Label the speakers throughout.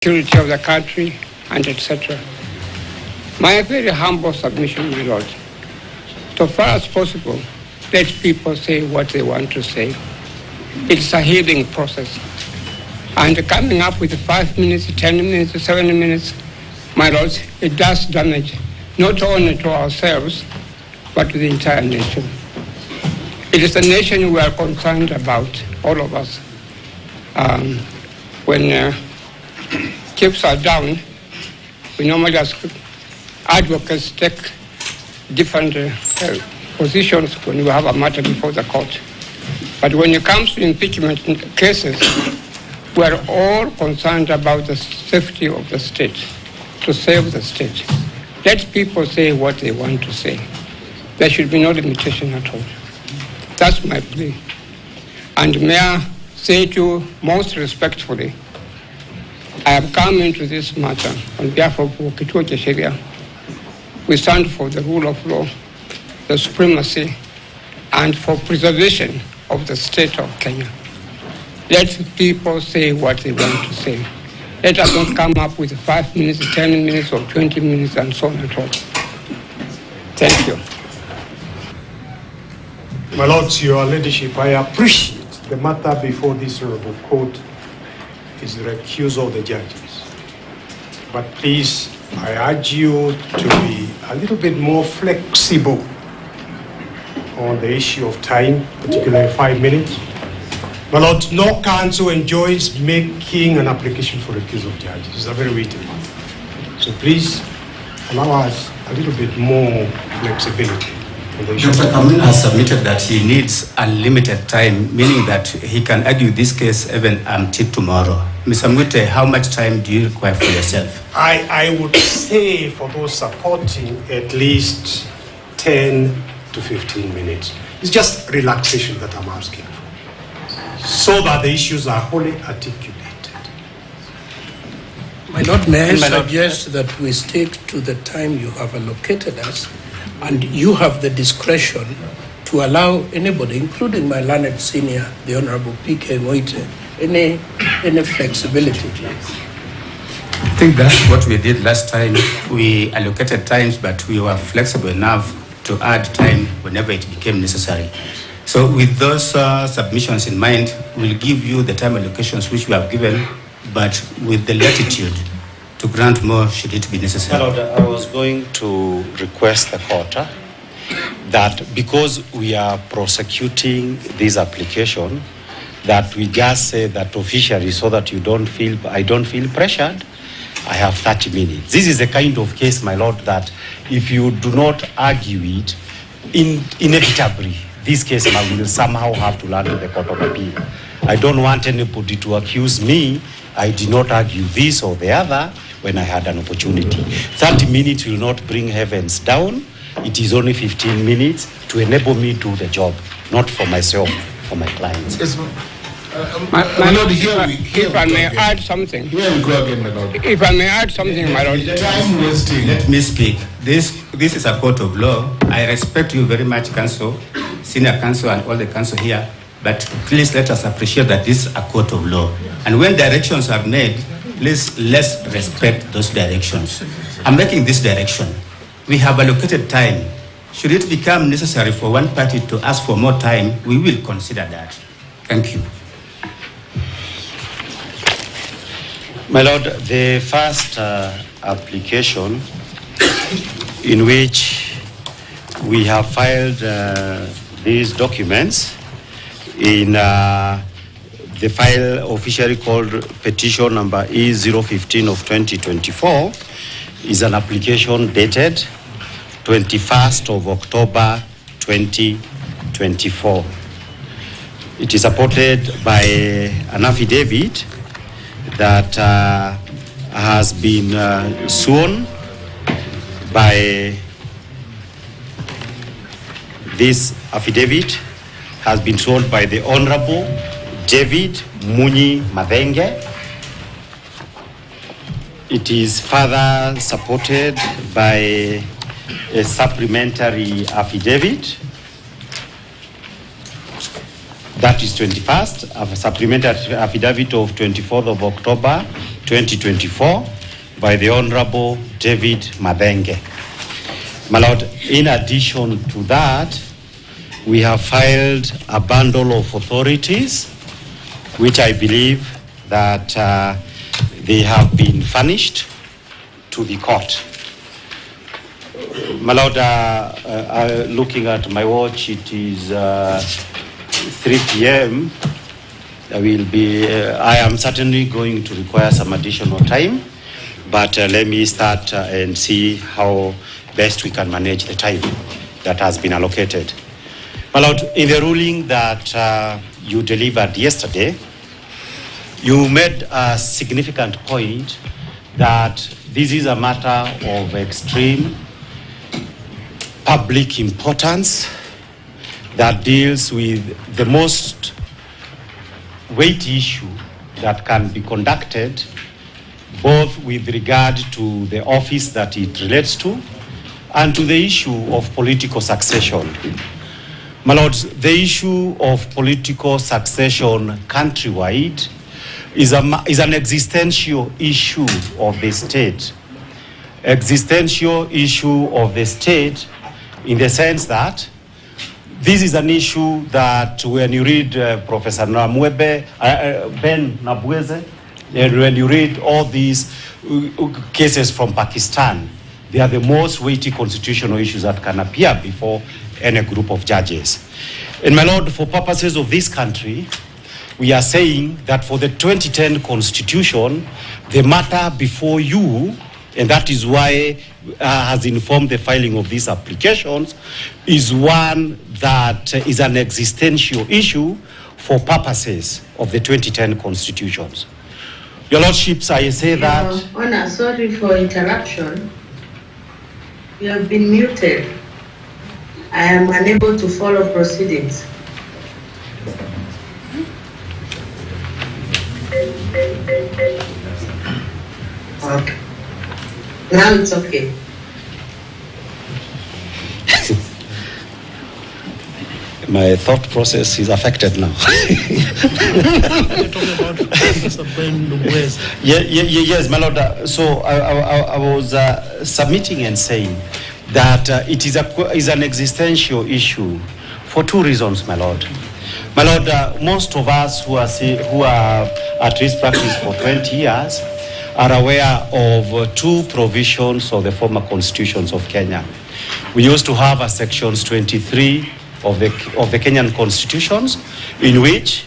Speaker 1: security of the country, and etc. My very humble submission, my Lord, so far as possible, let people say what they want to say. It's a healing process. And coming up with 5 minutes, 10 minutes, 7 minutes, my Lord, it does damage not only to ourselves, but to the entire nation. It is the nation we are concerned about, all of us. When chips are down, we normally ask advocates take different positions when you have a matter before the court. But when it comes to impeachment cases, we are all concerned about the safety of the state, to save the state. Let people say what they want to say. There should be no limitation at all. That's my plea. And may I say to you most respectfully, I have come into this matter on behalf of Kituo cha Sheria. We stand for the rule of law, the supremacy, and for preservation of the state of Kenya. Let people say what they want to say. Let us not come up with 5 minutes, 10 minutes, or 20 minutes, and so on and so on. Thank you.
Speaker 2: My Lords, Your Ladyship, I appreciate the matter before this honorable court is the recusal of the judges. But please, I urge you to be a little bit more flexible on the issue of time, particularly 5 minutes. My Lord, no council enjoys making an application for recusal of judges. It's a very weighty matter. So please, allow us a little bit more flexibility.
Speaker 3: Dr. Kamuna has submitted that he needs unlimited time, meaning that he can argue this case even until tomorrow. Mr. Mwite, how much time do you require for yourself?
Speaker 2: I would say for those supporting at least 10 to 15 minutes. It's just relaxation that I'm asking for, so that the issues are wholly articulated.
Speaker 4: My Lord, may I suggest that we stick to the time you have allocated us, and you have the discretion to allow anybody, including my learned senior, the Honorable P.K. Mwite, any flexibility.
Speaker 3: I think that's what we did last time. We allocated times, but we were flexible enough to add time whenever it became necessary. So with those submissions in mind, we'll give you the time allocations which we have given, but with the latitude to grant more should it be necessary.
Speaker 5: My Lord, I was going to request the court that because we are prosecuting this application, that we just say that officially so that I don't feel pressured. I have 30 minutes. This is the kind of case, my Lord, that if you do not argue it, inevitably, this case will somehow have to land in the Court of Appeal. I don't want anybody to accuse me I did not argue this or the other when I had an opportunity. 30 minutes will not bring heavens down. It is only 15 minutes to enable me to do the job, not for myself, for my clients.
Speaker 1: If I may add something.
Speaker 6: Here we go again, my Lord.
Speaker 1: If I may add something, my Lord.
Speaker 6: Time wasting.
Speaker 3: Let me speak. This is a court of law. I respect you very much, counsel, senior counsel, and all the counsel here. But please let us appreciate that this is a court of law. And when directions are made, let's respect those directions. I'm making this direction. We have allocated time. Should it become necessary for one party to ask for more time, we will consider that. Thank you.
Speaker 5: My Lord, the first application in which we have filed these documents in the file officially called petition number E015 of 2024 is an application dated 21st of October 2024. It is supported by an affidavit that has been sworn by this affidavit has been sworn by the Honorable David Munyi Madenge. It is further supported by a supplementary affidavit that is 21st, a supplementary affidavit of 24th of October 2024 by the Honorable David Madenge. My Lord, in addition to that, we have filed a bundle of authorities, which I believe that they have been furnished to the court. My Lord, looking at my watch, it is 3 p.m. I am certainly going to require some additional time, but let me start and see how best we can manage the time that has been allocated. My Lord, in the ruling that you delivered yesterday, you made a significant point that this is a matter of extreme public importance that deals with the most weighty issue that can be conducted, both with regard to the office that it relates to and to the issue of political succession. My Lord, the issue of political succession countrywide is an existential issue of the state. Existential issue of the state in the sense that this is an issue that when you read Professor Ben Nabweze, and when you read all these cases from Pakistan, they are the most weighty constitutional issues that can appear before any group of judges. And my Lord, for purposes of this country, we are saying that for the 2010 Constitution, the matter before you, and that is why has informed the filing of these applications, is one that is an existential issue for purposes of the 2010 Constitutions. Your Lordships, I say that...
Speaker 7: Your Honor, sorry for interruption. You have been muted. I am unable to follow proceedings. Okay. Now it's okay.
Speaker 5: My thought process is affected now. Yes, my Lord. So I was submitting and saying that it is an existential issue for 2 reasons, my Lord. My Lord, most of us who are at risk practice for 20 years are aware of 2 provisions of the former constitutions of Kenya. We used to have a sections 23 of the Kenyan constitutions, in which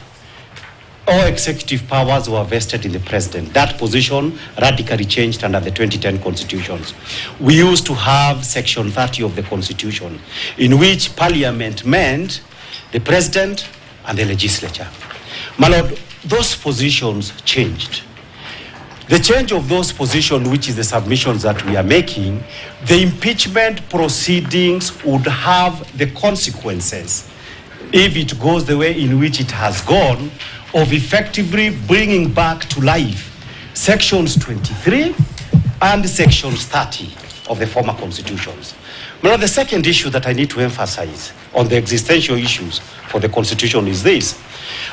Speaker 5: all executive powers were vested in the president. That position radically changed under the 2010 constitutions. We used to have section 30 of the constitution, in which parliament meant the president and the legislature. My Lord, those positions changed. The change of those positions, which is the submissions that we are making, the impeachment proceedings would have the consequences, if it goes the way in which it has gone, of effectively bringing back to life sections 23 and sections 30 of the former constitutions. Now, the second issue that I need to emphasize on the existential issues for the Constitution is this.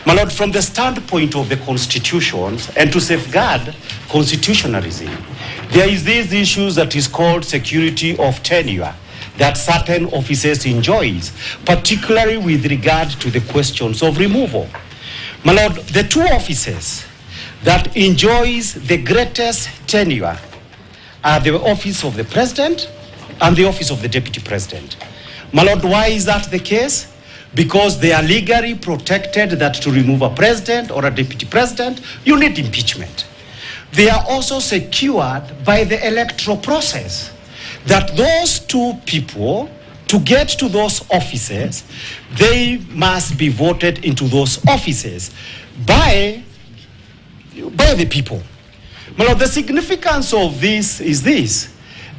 Speaker 5: My Lord, from the standpoint of the constitutions and to safeguard constitutionalism, there is these issues that is called security of tenure that certain offices enjoys, particularly with regard to the questions of removal. My Lord, the 2 offices that enjoys the greatest tenure are the office of the president and the office of the deputy president. My Lord, why is that the case? Because they are legally protected that to remove a president or a deputy president, you need impeachment. They are also secured by the electoral process, that those 2 people, to get to those offices, they must be voted into those offices by the people. My Lord, the significance of this is this.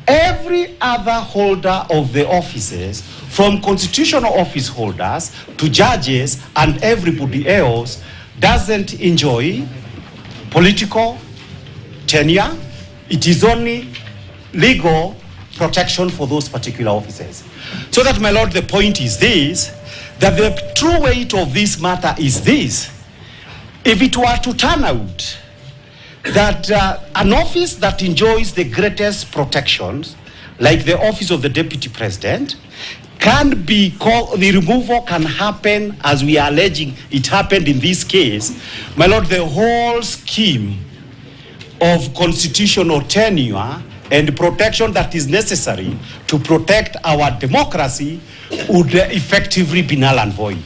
Speaker 5: Every other holder of the offices, from constitutional office holders to judges and everybody else, doesn't enjoy political tenure. It is only legal protection for those particular offices. So that, my Lord, the point is this, that the true weight of this matter is this. If it were to turn out that an office that enjoys the greatest protections, like the office of the Deputy President, can be called, the removal can happen as we are alleging it happened in this case. My Lord, the whole scheme of constitutional tenure and protection that is necessary to protect our democracy would effectively be null and void.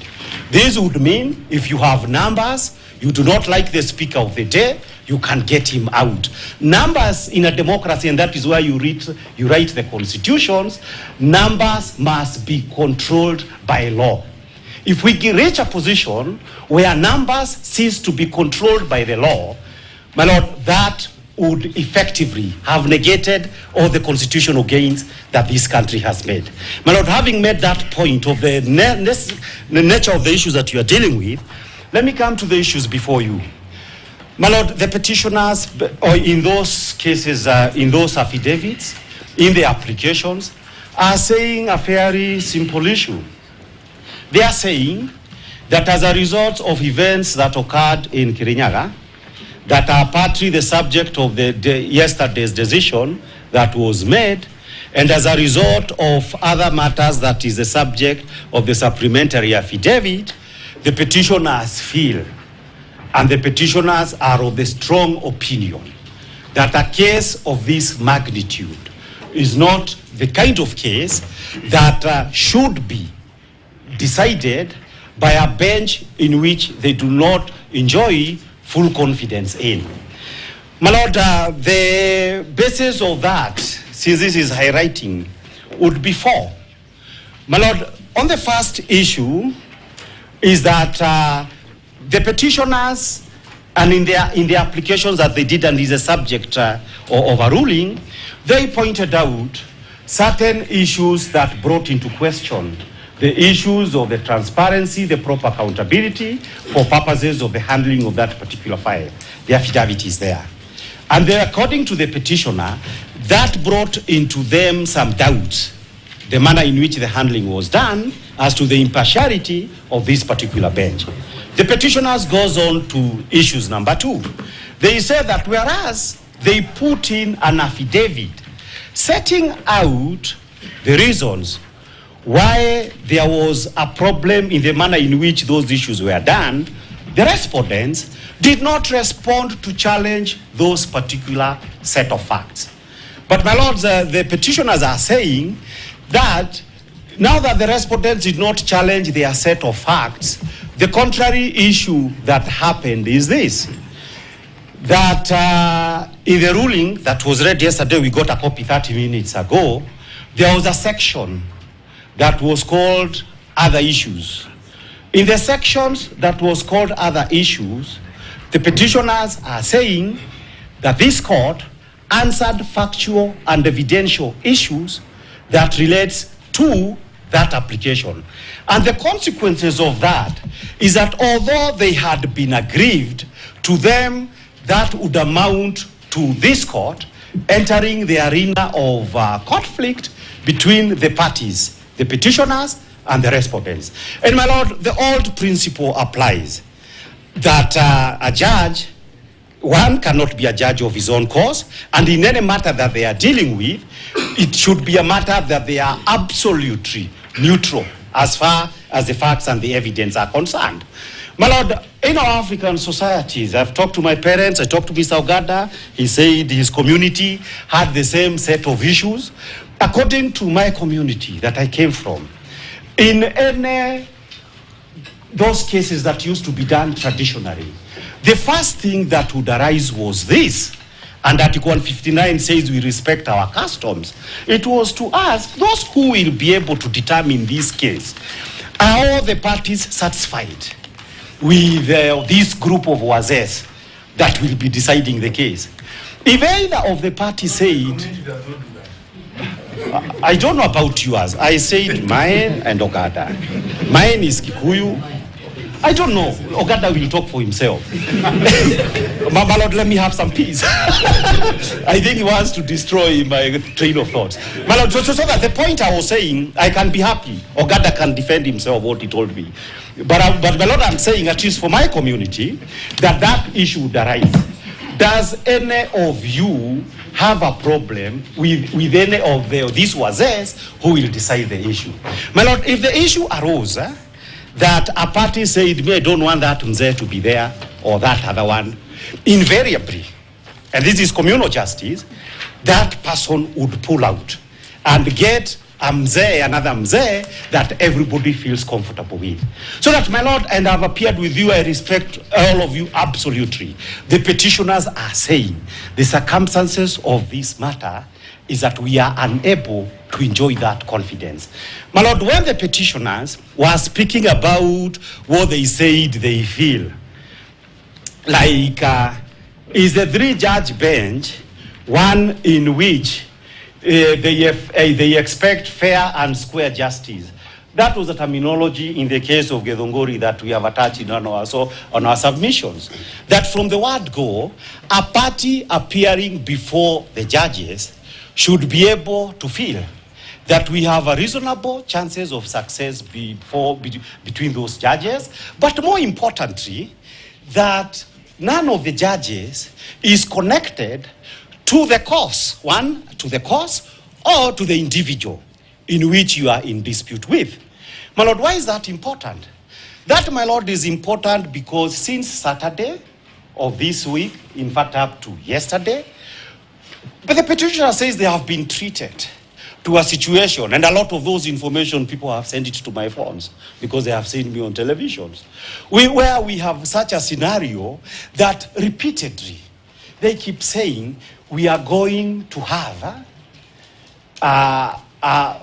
Speaker 5: This would mean if you have numbers, you do not like the speaker of the day, you can get him out. Numbers in a democracy, and that is why you write the constitutions, numbers must be controlled by law. If we reach a position where numbers cease to be controlled by the law, my Lord, that would effectively have negated all the constitutional gains that this country has made. My Lord, having made that point of the nature of the issues that you are dealing with, let me come to the issues before you. My Lord, the petitioners, or in those cases, in those affidavits, in the applications, are saying a very simple issue. They are saying that as a result of events that occurred in Kirinyaga, that are partly the subject of yesterday's decision that was made, and as a result of other matters that is the subject of the supplementary affidavit, the petitioners feel, and the petitioners are of the strong opinion, that a case of this magnitude is not the kind of case that should be decided by a bench in which they do not enjoy full confidence in. My Lord, the basis of that, since this is highlighting, would be four. My Lord, on the first issue is that the petitioners, and in the applications that they did, and is a subject of a ruling, they pointed out certain issues that brought into question the issues of the transparency, the proper accountability for purposes of the handling of that particular file. The affidavit is there. And then, according to the petitioner, that brought into them some doubts, the manner in which the handling was done as to the impartiality of this particular bench. The petitioners goes on to issues number two. They say that whereas they put in an affidavit setting out the reasons why there was a problem in the manner in which those issues were done, the respondents did not respond to challenge those particular set of facts. But my lords, the petitioners are saying that now that the respondents did not challenge their set of facts, the contrary issue that happened is this, that in the ruling that was read yesterday, we got a copy 30 minutes ago, there was a section that was called Other Issues. In the sections that was called Other Issues, the petitioners are saying that this court answered factual and evidential issues that relates to that application. And the consequences of that is that although they had been aggrieved, to them that would amount to this court entering the arena of conflict between the parties, the petitioners and the respondents. And my lord, the old principle applies that a judge, one cannot be a judge of his own cause, and in any matter that they are dealing with, it should be a matter that they are absolutely neutral as far as the facts and the evidence are concerned. My lord, in our African societies, I've talked to my parents, I talked to Mr. Ogada, he said his community had the same set of issues. According to my community that I came from, in any those cases that used to be done traditionally, the first thing that would arise was this, and Article 159 says we respect our customs. It was to ask those who will be able to determine this case, are all the parties satisfied with this group of wazes that will be deciding the case? If either of the parties said, I don't know about yours. I said mine and Ogada. Mine is Kikuyu. I don't know. Ogada will talk for himself. My lord, let me have some peace. I think he wants to destroy my train of thoughts. My lord, so that the point I was saying, I can be happy. Ogada can defend himself what he told me. But my lord, I'm saying, at least for my community, that issue would arise. Does any of you have a problem with any of these wazes who will decide the issue? My Lord, if the issue arose that a party said, I don't want that mzee to be there or that other one, invariably, and this is communal justice, that person would pull out and get a mzee, another mzee that everybody feels comfortable with. So that, my Lord, and I've appeared with you, I respect all of you absolutely. The petitioners are saying the circumstances of this matter is that we are unable to enjoy that confidence. My Lord, when the petitioners were speaking about what they said they feel, like is the three-judge bench one in which they expect fair and square justice. That was a terminology in the case of Githunguri that we have attached on our submissions. That from the word go, a party appearing before the judges should be able to feel that we have a reasonable chances of success between those judges, but more importantly, that none of the judges is connected to the cause, one, to the cause, or to the individual in which you are in dispute with. My Lord, why is that important? That, my Lord, is important because since Saturday of this week, in fact up to yesterday, but the petitioner says they have been treated to a situation, and a lot of those information people have sent it to my phones because they have seen me on televisions, where we have such a scenario that repeatedly they keep saying we are going to have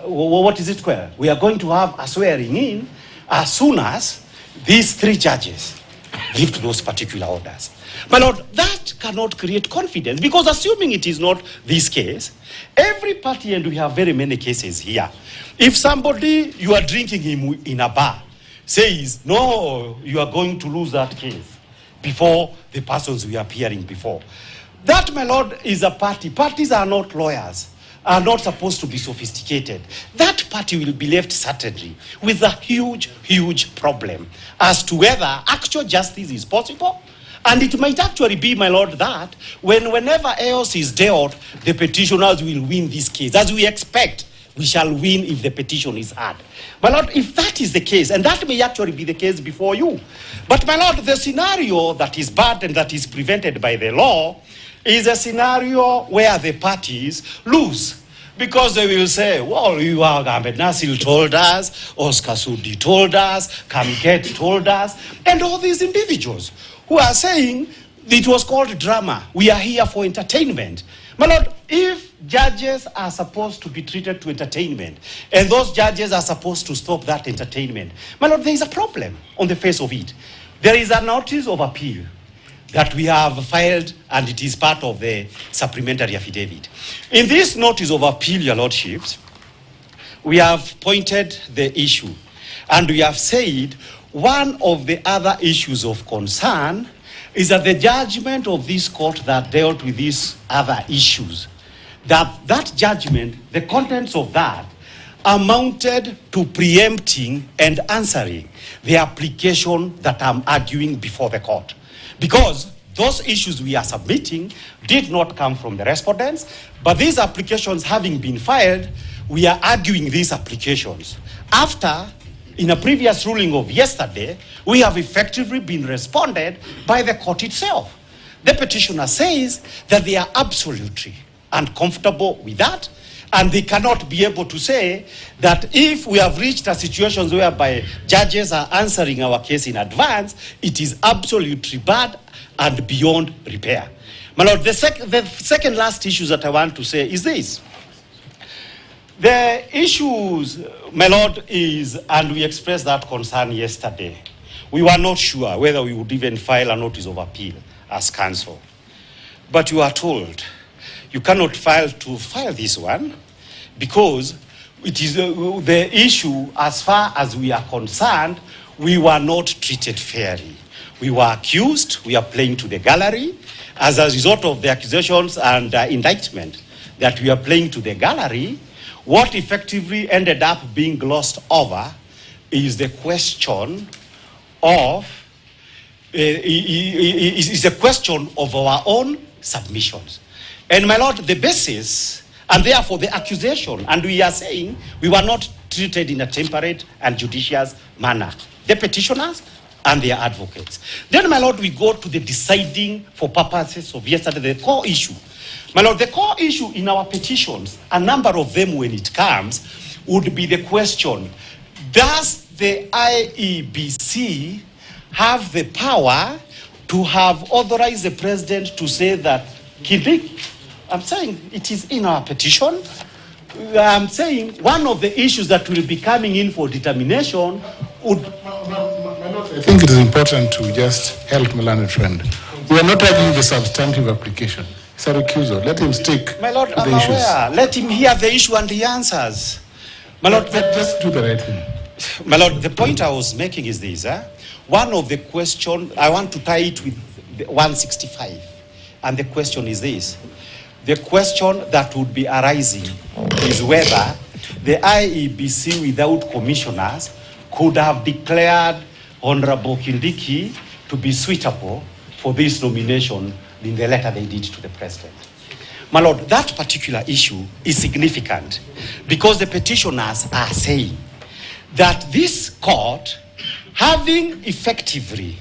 Speaker 5: what is it called? We are going to have a swearing in as soon as these three judges give to those particular orders. My Lord, that cannot create confidence because assuming it is not this case, every party, and we have very many cases here, if somebody, you are drinking him in a bar, says, no, you are going to lose that case before the persons we are appearing before. That, my Lord, is a party. Parties are not lawyers, are not supposed to be sophisticated. That party will be left certainly with a huge, huge problem as to whether actual justice is possible. And it might actually be, my Lord, that whenever else is dealt, the petitioners will win this case. As we expect, we shall win if the petition is heard. My Lord, if that is the case, and that may actually be the case before you, but my Lord, the scenario that is bad and that is prevented by the law is a scenario where the parties lose. Because they will say, well, you are Ahmed Nasir told us, Oscar Sudi told us, Kamket told us, and all these individuals who are saying it was called drama. We are here for entertainment. My Lord, if judges are supposed to be treated to entertainment, and those judges are supposed to stop that entertainment, my Lord, there is a problem on the face of it. There is a notice of appeal that we have filed, and it is part of the supplementary affidavit. In this notice of appeal, your lordships, we have pointed the issue, and we have said one of the other issues of concern is that the judgment of this court that dealt with these other issues, that judgment, the contents of that, amounted to preempting and answering the application that I'm arguing before the court. Because those issues we are submitting did not come from the respondents, but these applications having been filed, we are arguing these applications. After, in a previous ruling of yesterday, we have effectively been responded by the court itself. The petitioner says that they are absolutely uncomfortable with that, and they cannot be able to say that if we have reached a situation whereby judges are answering our case in advance, it is absolutely bad and beyond repair. My Lord, the second last issue that I want to say is this. The issues, my Lord, is, and we expressed that concern yesterday, we were not sure whether we would even file a notice of appeal as counsel. But you are told you cannot file this one because it is the issue, as far as we are concerned, we were not treated fairly. We were accused, we are playing to the gallery as a result of the accusations and indictment that we are playing to the gallery. What effectively ended up being glossed over is the question of is a question of our own submissions. And my Lord, the basis, and therefore the accusation, and we are saying we were not treated in a temperate and judicious manner. The petitioners and their advocates. Then, my Lord, we go to the deciding for purposes of yesterday, the core issue. My Lord, the core issue in our petitions, a number of them when it comes, would be the question, does the IEBC have the power to have authorized the president to say that Kindiki, I'm saying it is in our petition. I'm saying one of the issues that will be coming in for determination would...
Speaker 6: I think it is important to just help my learned friend. We are not arguing the substantive application. It's a recusal. Let him stick
Speaker 5: My Lord,
Speaker 6: to
Speaker 5: I'm
Speaker 6: the issues.
Speaker 5: aware. Let him hear the issue and the answers. My Lord,
Speaker 6: Just do the right thing.
Speaker 5: My Lord, the point I was making is this. One of the questions, I want to tie it with the 165. And the question is this. The question that would be arising is whether the IEBC without commissioners could have declared Honorable Kindiki to be suitable for this nomination in the letter they did to the president. My Lord, that particular issue is significant because the petitioners are saying that this court, having effectively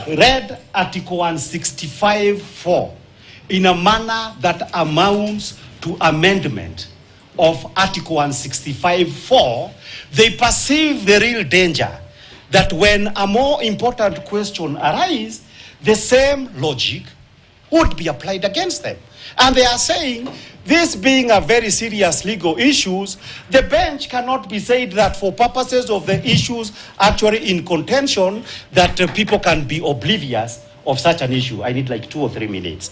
Speaker 5: read Article 165(4) in a manner that amounts to amendment of Article 165(4), they perceive the real danger that when a more important question arises, the same logic would be applied against them. And they are saying, this being a very serious legal issues, the bench cannot be said that for purposes of the issues actually in contention, that people can be oblivious of such an issue. I need like 2 or 3 minutes.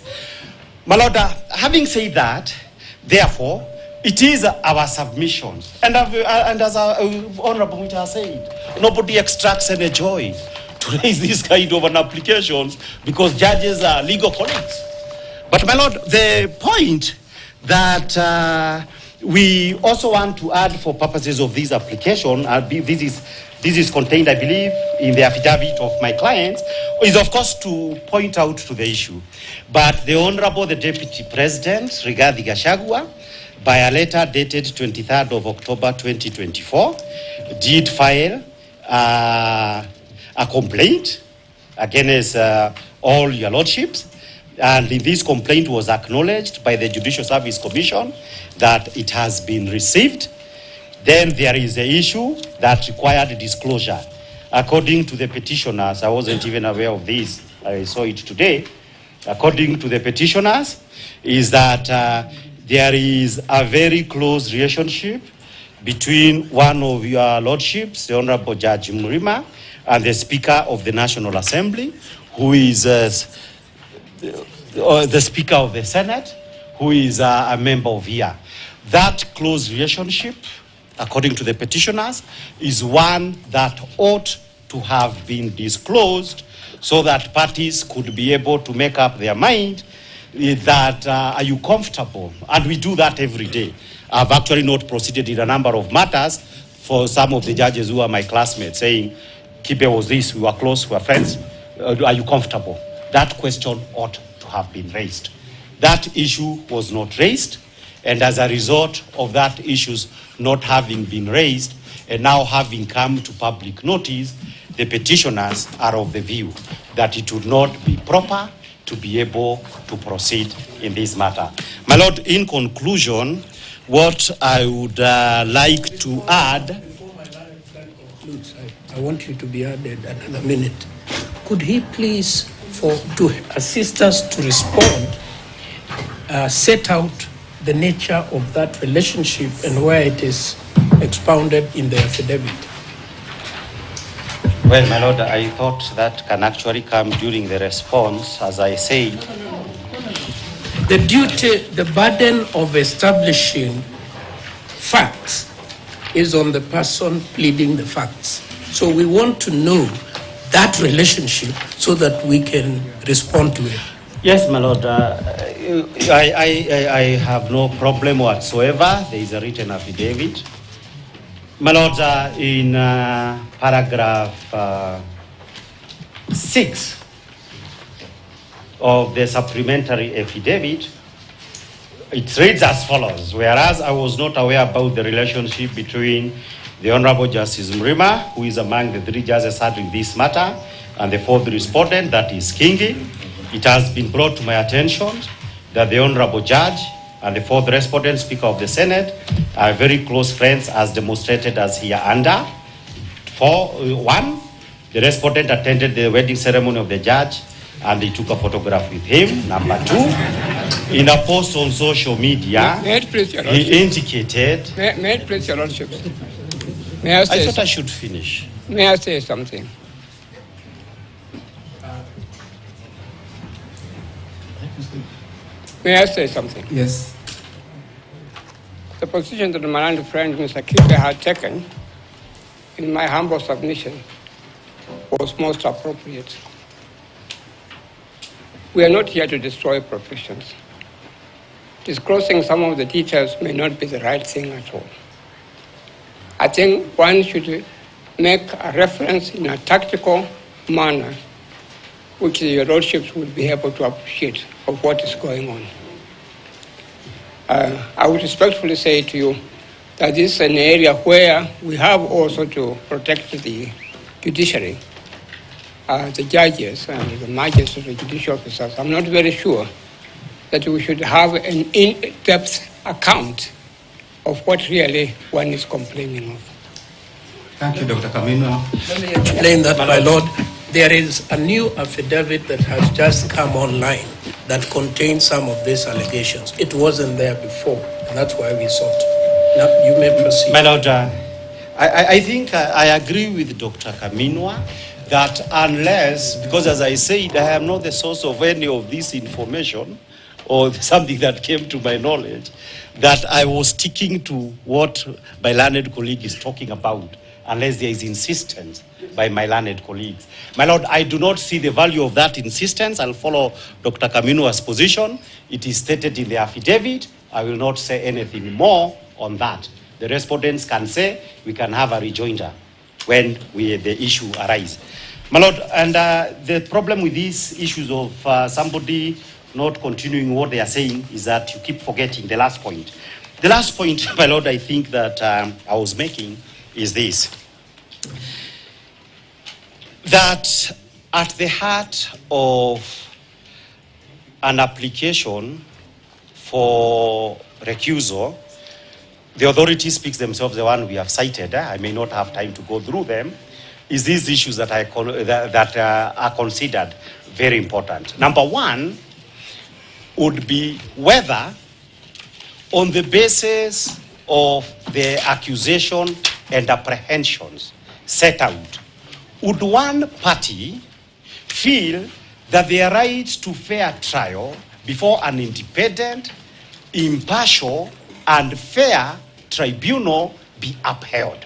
Speaker 5: My Lord, having said that, therefore, it is our submission. And as our Honorable Mita has said, nobody extracts any joy to raise this kind of an applications because judges are legal colleagues. But my Lord, the point that we also want to add for purposes of this application, this is contained, I believe, in the affidavit of my clients, is of course to point out to the issue. But the Honorable, the Deputy President, Rigathi Gachagua, by a letter dated 23rd of October 2024, did file a complaint against all your lordships. And this complaint was acknowledged by the Judicial Service Commission that it has been received. Then there is an issue that required disclosure. According to the petitioners, I wasn't even aware of this, I saw it today. According to the petitioners, is that there is a very close relationship between one of your lordships, the Honorable Judge Murima, and the Speaker of the National Assembly, who is the Speaker of the Senate, who is a member of here. That close relationship, according to the petitioners, is one that ought to have been disclosed so that parties could be able to make up their mind that are you comfortable? And we do that every day. I've actually not proceeded in a number of matters for some of the judges who are my classmates saying, Kibe was this, we were close, we were friends, are you comfortable? That question ought to have been raised. That issue was not raised, and as a result of that issues not having been raised and now having come to public notice, the petitioners are of the view that it would not be proper to be able to proceed in this matter. My Lord, in conclusion, what I would like to add...
Speaker 4: Before my learned friend concludes, I want you to be added another minute. Could he please, to assist us to respond, set out the nature of that relationship and where it is expounded in the affidavit?
Speaker 5: Well, my Lord, I thought that can actually come during the response, as I said.
Speaker 4: The duty, the burden of establishing facts is on the person pleading the facts. So we want to know that relationship so that we can respond to it.
Speaker 5: Yes, my Lord, I have no problem whatsoever. There is a written affidavit. My Lord, in paragraph 6 of the supplementary affidavit, it reads as follows. Whereas I was not aware about the relationship between the Honorable Justice Mrima, who is among the 3 judges handling this matter, and the 4th respondent, that is Kingi, it has been brought to my attention that the Honorable Judge and the 4th respondent, Speaker of the Senate, are very close friends as demonstrated as here under. 1, the respondent attended the wedding ceremony of the judge and they took a photograph with him. Number 2, in a post on social media, he indicated...
Speaker 1: May I please, Your Lordship? May I say
Speaker 5: I thought I should finish.
Speaker 1: May I say something? May I say something?
Speaker 8: Yes.
Speaker 1: The position that my learned friend, Mr. Kipe, had taken, in my humble submission, was most appropriate. We are not here to destroy professions. Disclosing some of the details may not be the right thing at all. I think one should make a reference in a tactical manner, which your lordships will be able to appreciate of what is going on. I would respectfully say to you that this is an area where we have also to protect the judiciary, the judges and the magistrates, the judicial officers. I'm not very sure that we should have an in-depth account of what really one is complaining of.
Speaker 3: Thank you, Dr. Kamino.
Speaker 4: Let me explain that, my lord. There is a new affidavit that has just come online that contains some of these allegations. It wasn't there before, and that's why we sought. Now, you may proceed.
Speaker 5: My lord, I think I agree with Dr. Kaminwa that unless, because as I said, I am not the source of any of this information or something that came to my knowledge, that I was sticking to what my learned colleague is talking about, unless there is insistence by my learned colleagues. My lord, I do not see the value of that insistence. I'll follow Dr. Kaminwa's position. It is stated in the affidavit. I will not say anything more on that. The respondents can say we can have a rejoinder when the issue arises. My lord, and the problem with these issues of somebody not continuing what they are saying is that you keep forgetting the last point. The last point, my lord, I think that I was making is this. That at the heart of an application for recusal, the authority speaks themselves, the one we have cited, I may not have time to go through them, is these issues that are considered very important. Number 1 would be whether, on the basis of the accusation and apprehensions set out, would one party feel that their right to fair trial before an independent, impartial, and fair tribunal be upheld?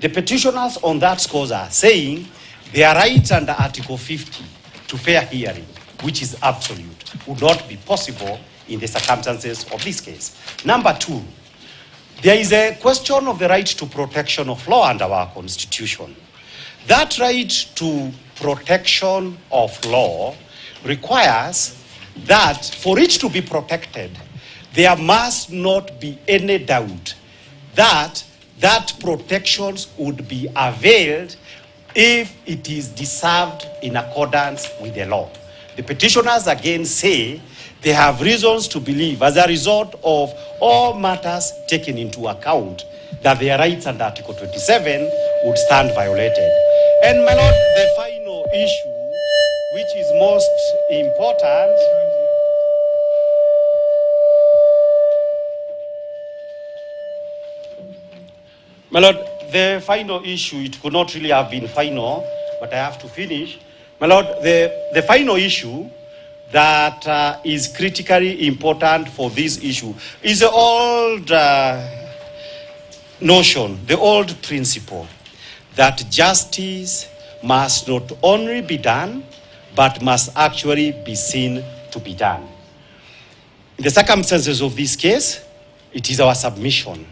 Speaker 5: The petitioners on that score are saying their right under Article 50 to fair hearing, which is absolute, would not be possible in the circumstances of this case. Number 2, there is a question of the right to protection of law under our Constitution. That right to protection of law requires that for it to be protected, there must not be any doubt that that protections would be availed if it is deserved in accordance with the law. The petitioners again say they have reasons to believe, as a result of all matters taken into account, that their rights under Article 27 would stand violated. And my lord, the final issue, which is most important, my lord, the final issue, it could not really have been final, but I have to finish. My lord, the final issue that is critically important for this issue is the old notion, the old principle, that justice must not only be done, but must actually be seen to be done. In the circumstances of this case, it is our submission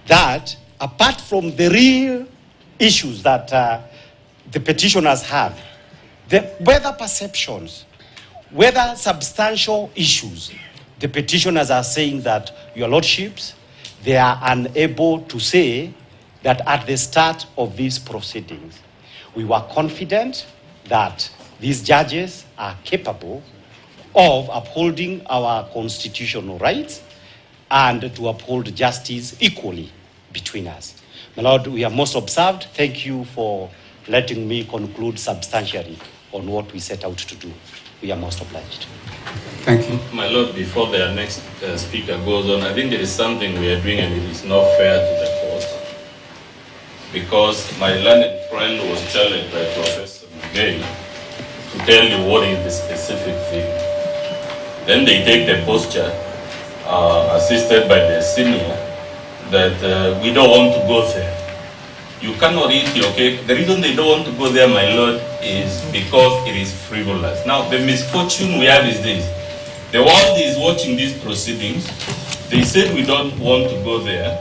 Speaker 5: that apart from the real issues that the petitioners have, the weather perceptions Whether substantial issues, the petitioners are saying that, Your Lordships, they are unable to say that at the start of these proceedings, we were confident that these judges are capable of upholding our constitutional rights and to uphold justice equally between us. My Lord, we are most observed. Thank you for letting me conclude substantially on what we set out to do. We are most obliged.
Speaker 3: Thank you.
Speaker 8: My Lord, before the next speaker goes on, I think there is something we are doing and it is not fair to the court, because my learned friend was challenged by Professor Miguel to tell you what is the specific thing. Then they take the posture, assisted by the senior, that we don't want to go there. You cannot eat your cake. The reason they don't want to go there, my Lord, is because it is frivolous. Now, the misfortune we have is this. The world is watching these proceedings. They said we don't want to go there.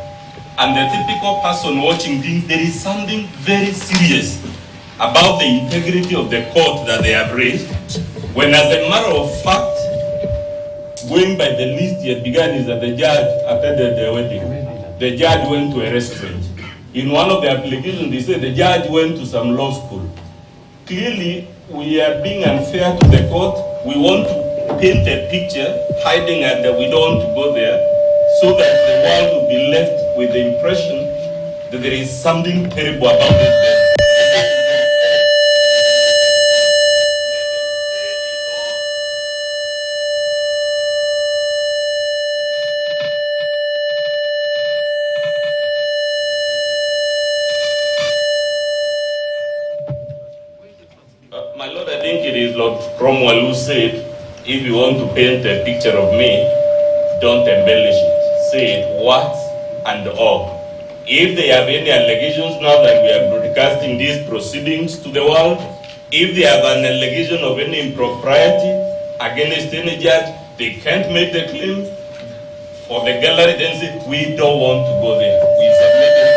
Speaker 8: And the typical person watching things, there is something very serious about the integrity of the court that they have raised. When, as a matter of fact, going by the list yet began is that the judge attended the wedding. The judge went to a restaurant. In one of the applications, they said the judge went to some law school. Clearly, we are being unfair to the court. We want to paint a picture, hiding that we don't want to go there, so that the world will be left with the impression that there is something terrible about this. My Lord, I think it is Lord Cromwell who said, if you want to paint a picture of me, don't embellish it. Say it what and all. If they have any allegations now that we are broadcasting these proceedings to the world, if they have an allegation of any impropriety against any judge, they can't make the claim. For the gallery, then say, we don't want to go there. We submit it.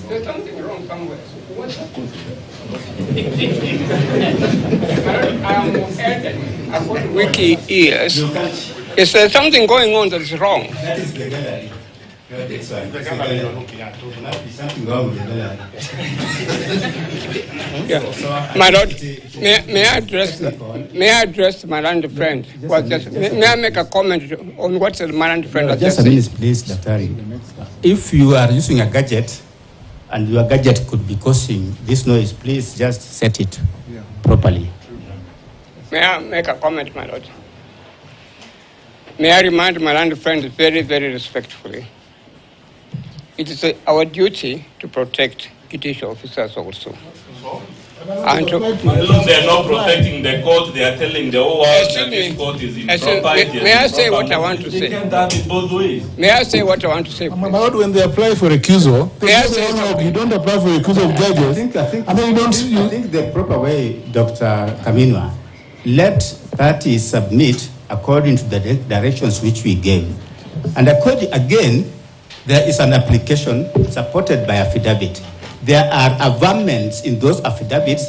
Speaker 1: There's something wrong somewhere. What's happening? I am offended. According to wiki ears, is there something going on that is wrong?
Speaker 3: That is the gallery. That's why. The gallery you're looking at. There must be something wrong with the gallery.
Speaker 1: Yeah. My Lord, may I address my learned friend? May I make a comment on what my learned friend has
Speaker 3: just
Speaker 1: just
Speaker 3: a minute,
Speaker 1: said?
Speaker 3: please, Daktari. If you are using a gadget and your gadget could be causing this noise, please just set it properly.
Speaker 1: May I make a comment, my Lord? May I remind my learned friend very, very respectfully, it is our duty to protect judicial officers also. And to,
Speaker 8: they are not protecting the court, they are telling the whole world that this court is improper.
Speaker 1: May I say what I want to say?
Speaker 8: They can't have it both ways.
Speaker 1: May I say what I want to say?
Speaker 6: My Lord, when they apply for recusal, you don't apply for recusal of judges.
Speaker 3: I think the proper way, Dr. Kaminwa, let parties submit according to the directions which we gave. And again, there is an application supported by affidavit. There are averments in those affidavits,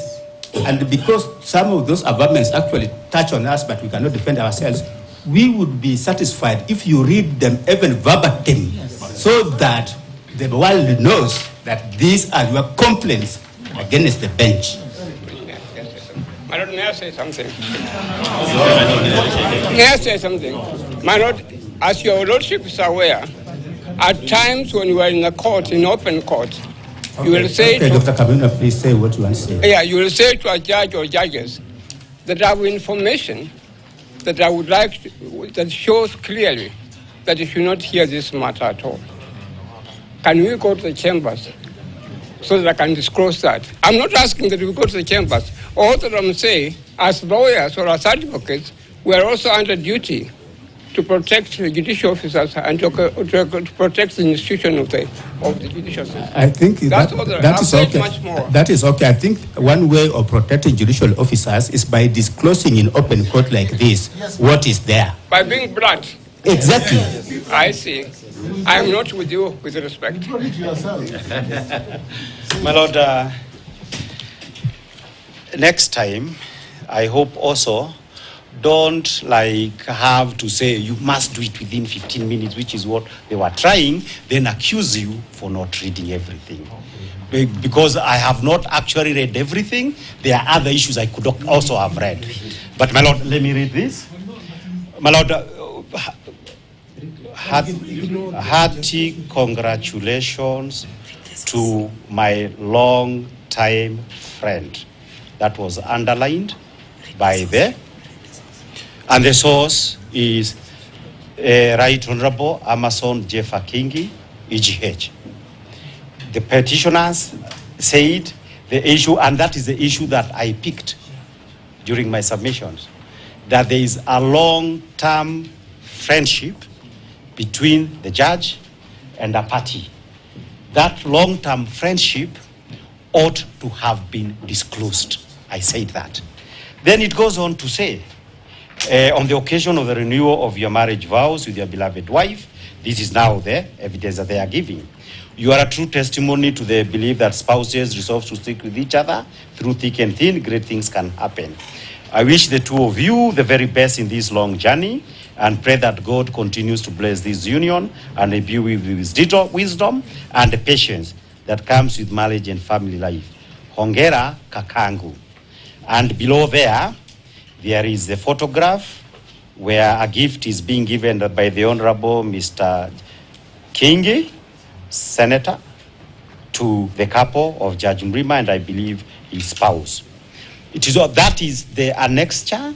Speaker 3: and because some of those averments actually touch on us, but we cannot defend ourselves, we would be satisfied if you read them even verbatim, so that the world knows that these are your complaints against the bench.
Speaker 1: My Lord, may I say something? May I say something? My Lord, as your Lordship is aware, at times when you are in a court, in open court, you will say
Speaker 3: to Dr. Kabuna, please say what you want to say.
Speaker 1: Yeah, you will say to a judge or judges that I have information that I would like to, that shows clearly that you should not hear this matter at all. Can we go to the chambers so that I can disclose that? I'm not asking that we go to the chambers. All that I'm saying, as lawyers or as advocates, we are also under duty to protect the judicial officers and to protect the institution of the judicial system.
Speaker 3: I think that is okay.
Speaker 1: Much more.
Speaker 3: That is okay. I think one way of protecting judicial officers is by disclosing in open court like this what is there.
Speaker 1: By being blunt,
Speaker 3: Exactly.
Speaker 1: I see. I'm not with you with respect.
Speaker 5: My Lord, next time, I hope also don't have to say you must do it within 15 minutes, which is what they were trying, then accuse you for not reading everything. Because I have not actually read everything, there are other issues I could also have read. But my Lord, let me read this. My Lord, hearty congratulations to my long-time friend. That was underlined by and the source is Right Honorable Amason Jeffa Kingi, EGH. The petitioners said the issue, and that is the issue that I picked during my submissions, that there is a long-term friendship between the judge and a party. That long-term friendship ought to have been disclosed. I said that. Then it goes on to say, on the occasion of the renewal of your marriage vows with your beloved wife, this is now the evidence that they are giving. You are a true testimony to the belief that spouses resolve to stick with each other through thick and thin. Great things can happen. I wish the two of you the very best in this long journey and pray that God continues to bless this union and imbue with wisdom and patience that comes with marriage and family life. Hongera kakangu. And below there is a photograph where a gift is being given by the Honorable Mr. Kingi, Senator, to the couple of Judge Mrima and I believe his spouse. That is the annexure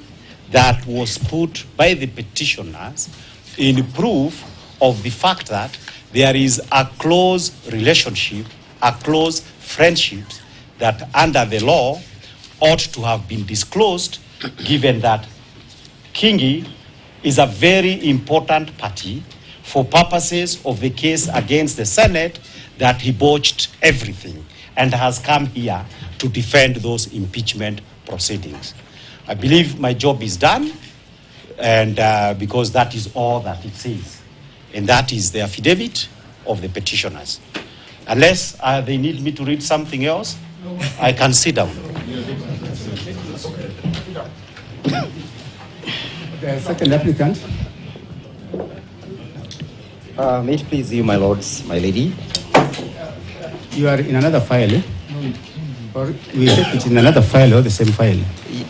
Speaker 5: that was put by the petitioners in proof of the fact that there is a close relationship, a close friendship that under the law ought to have been disclosed, given that Kingi is a very important party for purposes of the case against the Senate, that he botched everything and has come here to defend those impeachment proceedings. I believe my job is done, and because that is all that it says. And that is the affidavit of the petitioners. Unless they need me to read something else, I can sit down.
Speaker 3: The second applicant.
Speaker 9: May it please you, my lords, my lady.
Speaker 3: You are in another file, eh? Or we take it in another file or the same file?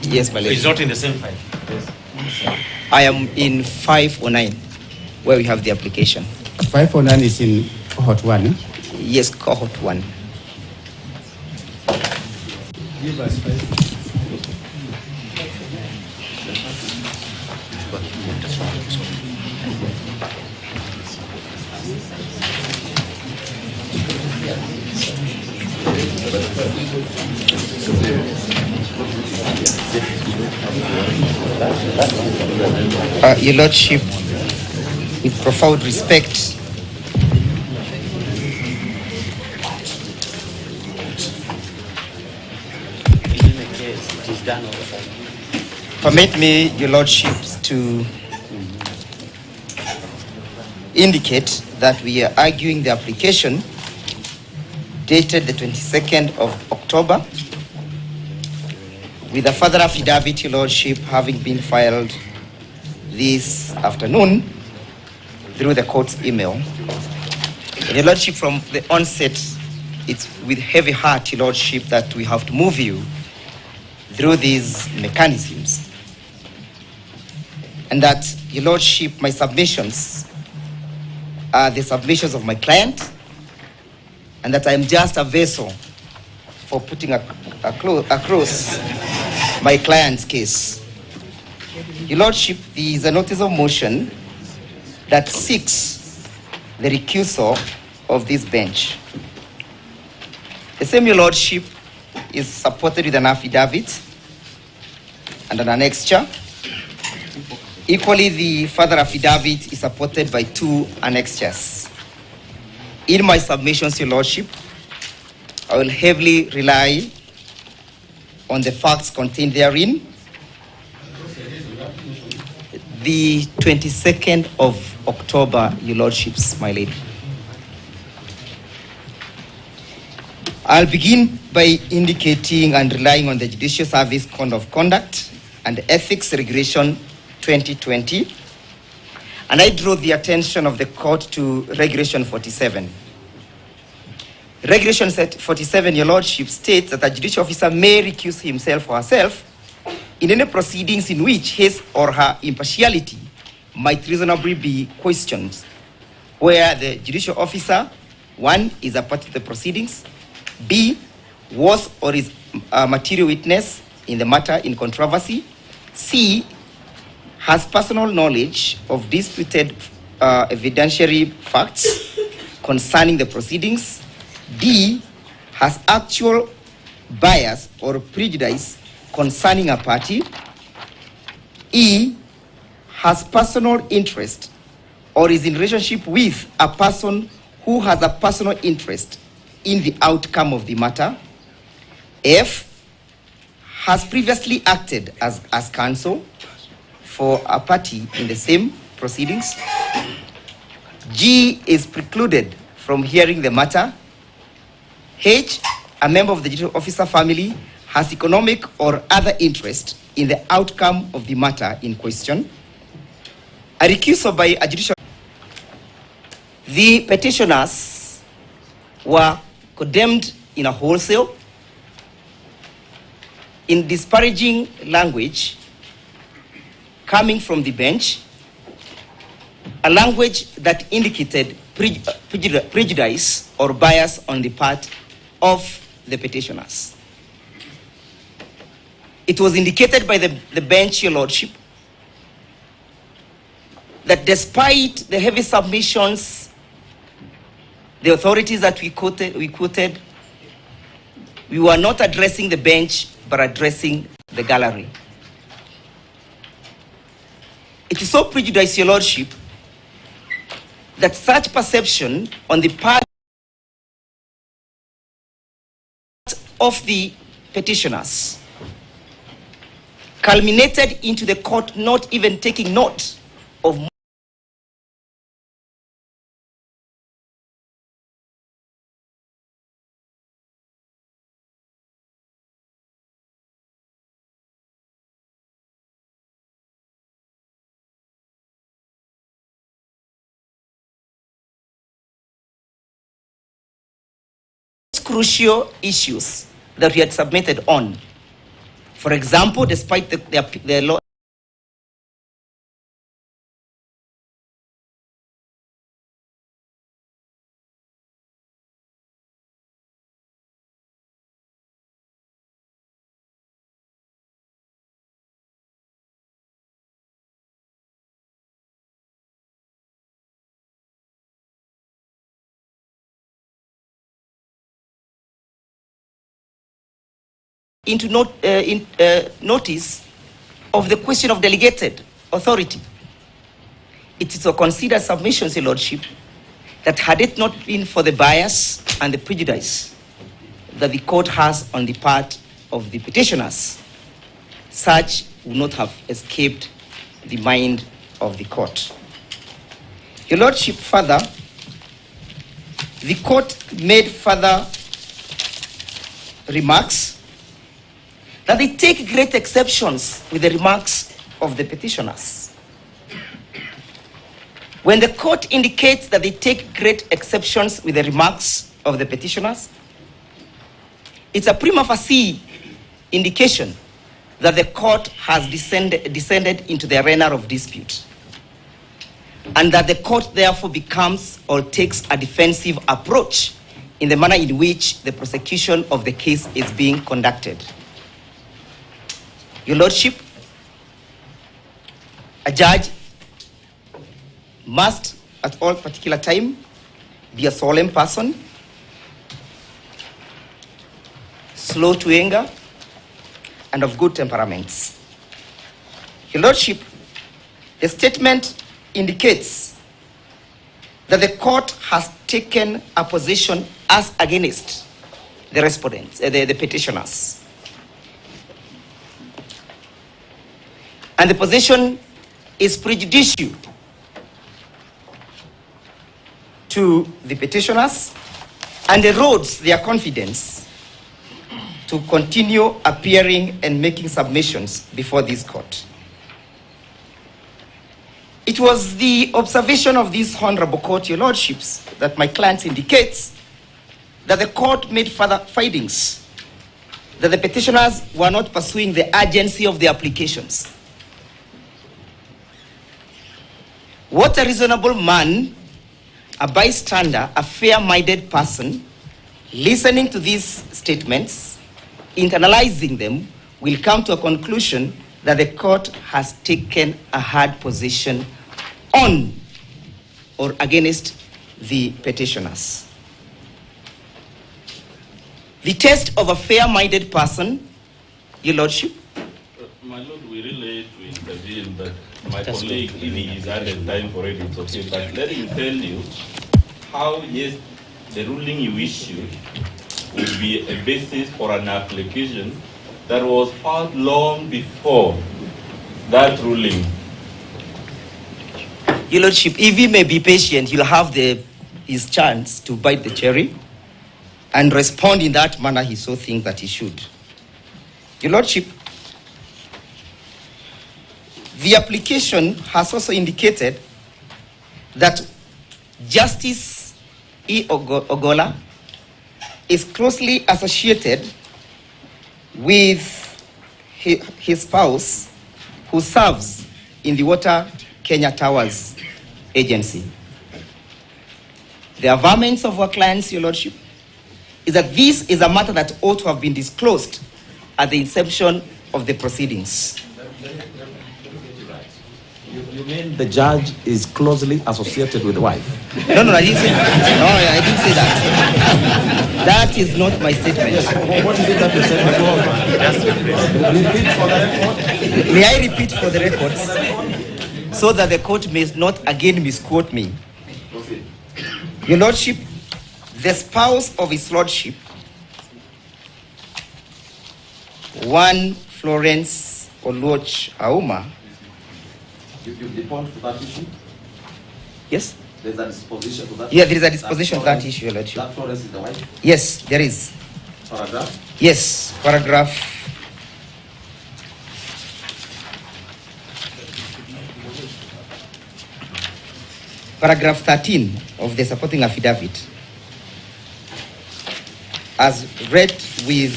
Speaker 9: Yes, my lady.
Speaker 5: It's not in the same file.
Speaker 9: Yes. I am in 509, where we have the application.
Speaker 3: 509 is in cohort 1, eh?
Speaker 9: Yes, cohort 1.
Speaker 3: Give us 5.
Speaker 9: Your Lordship, with profound respect, permit me, Your Lordship, to indicate that we are arguing the application dated the 22nd of October, with a further affidavit, Your Lordship, having been filed this afternoon through the court's email. And Your Lordship, from the onset, it's with heavy heart, Your Lordship, that we have to move you through these mechanisms. And that, Your Lordship, my submissions are the submissions of my client, and that I am just a vessel for putting across my client's case. Your Lordship, there is a notice of motion that seeks the recusal of this bench. The same, Your Lordship, is supported with an affidavit and an annexure. Equally, the further affidavit is supported by 2 annexures. In my submissions, Your Lordship, I will heavily rely on the facts contained therein. the 22nd of October, Your Lordships, my lady. I'll begin by indicating and relying on the Judicial Service Code of Conduct and Ethics Regulation 2020, and I draw the attention of the court to Regulation 47. Regulation 47, Your Lordship, states that a judicial officer may recuse himself or herself in any proceedings in which his or her impartiality might reasonably be questioned, where the judicial officer, 1, is a part of the proceedings, B, was or is a material witness in the matter in controversy, C, has personal knowledge of disputed evidentiary facts concerning the proceedings, D, has actual bias or prejudice concerning a party, E, has personal interest or is in relationship with a person who has a personal interest in the outcome of the matter, F, has previously acted as counsel for a party in the same proceedings, G, is precluded from hearing the matter, H, a member of the judicial officer family, has economic or other interest in the outcome of the matter in question. A recusal by a judicial. The petitioners were condemned in a wholesale, in disparaging language coming from the bench, a language that indicated prejudice or bias on the part of the petitioners. It was indicated by the bench, Your Lordship, that despite the heavy submissions, the authorities that we quoted, we were not addressing the bench, but addressing the gallery. It is so prejudiced, Your Lordship, that such perception on the part of the petitioners culminated into the court not even taking note of crucial issues that we had submitted on. For example, despite the law into notice of the question of delegated authority. It is to consider submissions, Your Lordship, that had it not been for the bias and the prejudice that the court has on the part of the petitioners, such would not have escaped the mind of the court. Your Lordship, further, the court made further remarks that they take great exceptions with the remarks of the petitioners. When the court indicates that they take great exceptions with the remarks of the petitioners, it's a prima facie indication that the court has descended into the arena of dispute, and that the court therefore becomes or takes a defensive approach in the manner in which the prosecution of the case is being conducted. Your Lordship, a judge must at all particular time be a solemn person, slow to anger, and of good temperaments. Your Lordship, the statement indicates that the court has taken a position as against the respondents, the petitioners. And the position is prejudicial to the petitioners and erodes their confidence to continue appearing and making submissions before this court. It was the observation of this honorable court, your lordships, that my client indicates that the court made further findings that the petitioners were not pursuing the urgency of the applications. What a reasonable man, a bystander, a fair-minded person, listening to these statements, internalizing them, will come to a conclusion that the court has taken a hard position on or against the petitioners. The test of a fair-minded person, your lordship.
Speaker 8: My lord, we really hate to intervene, but my colleague, if he is added time for it, it's okay. But let him tell you how, yes, the ruling you issued will be a basis for an application that was filed long before that ruling.
Speaker 9: Your lordship, if he may be patient, you'll have his chance to bite the cherry and respond in that manner he so thinks that he should. Your lordship, the application has also indicated that Justice E. Ogola is closely associated with his spouse, who serves in the Water Kenya Towers Agency. The averments of our clients, your lordship, is that this is a matter that ought to have been disclosed at the inception of the proceedings.
Speaker 10: You mean the judge is closely associated with the wife?
Speaker 9: No, I didn't say that. No, I didn't say that. That is not my statement.
Speaker 10: What is it that you said before? Repeat for the record.
Speaker 9: May I repeat for the records so that the court may not again misquote me? Your lordship, the spouse of his lordship, one Florence Oluoch Auma.
Speaker 10: You respond to that issue?
Speaker 9: Yes?
Speaker 10: There's a disposition to that?
Speaker 9: Yeah, there is a disposition to that issue, your lordship.
Speaker 10: That Florence is the wife?
Speaker 9: Yes, there is.
Speaker 10: Paragraph?
Speaker 9: Yes, paragraph. Paragraph 13 of the supporting affidavit, as read with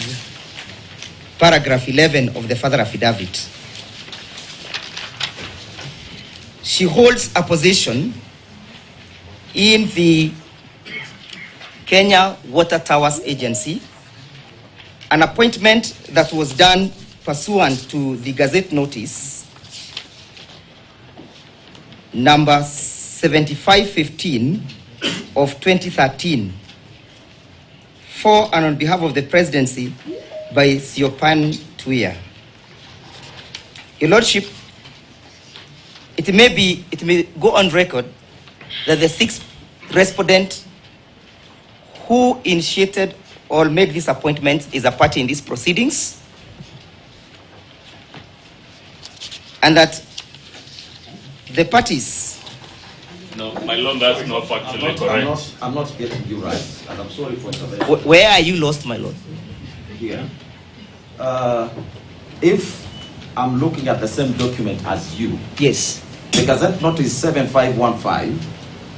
Speaker 9: paragraph 11 of the further affidavit. She holds a position in the Kenya Water Towers Agency, an appointment that was done pursuant to the Gazette notice number 7515 of 2013, for and on behalf of the presidency by Siopan Tuya. Your lordship, it may go on record that the sixth respondent who initiated or made this appointment is a party in these proceedings, and that the parties.
Speaker 8: No, my lord, that's not factually correct.
Speaker 10: I'm not getting you right, and I'm sorry for intervention.
Speaker 9: Where are you lost, my lord?
Speaker 10: Here. If I'm looking at the same document as you.
Speaker 9: Yes.
Speaker 10: The Gazette Notice 7515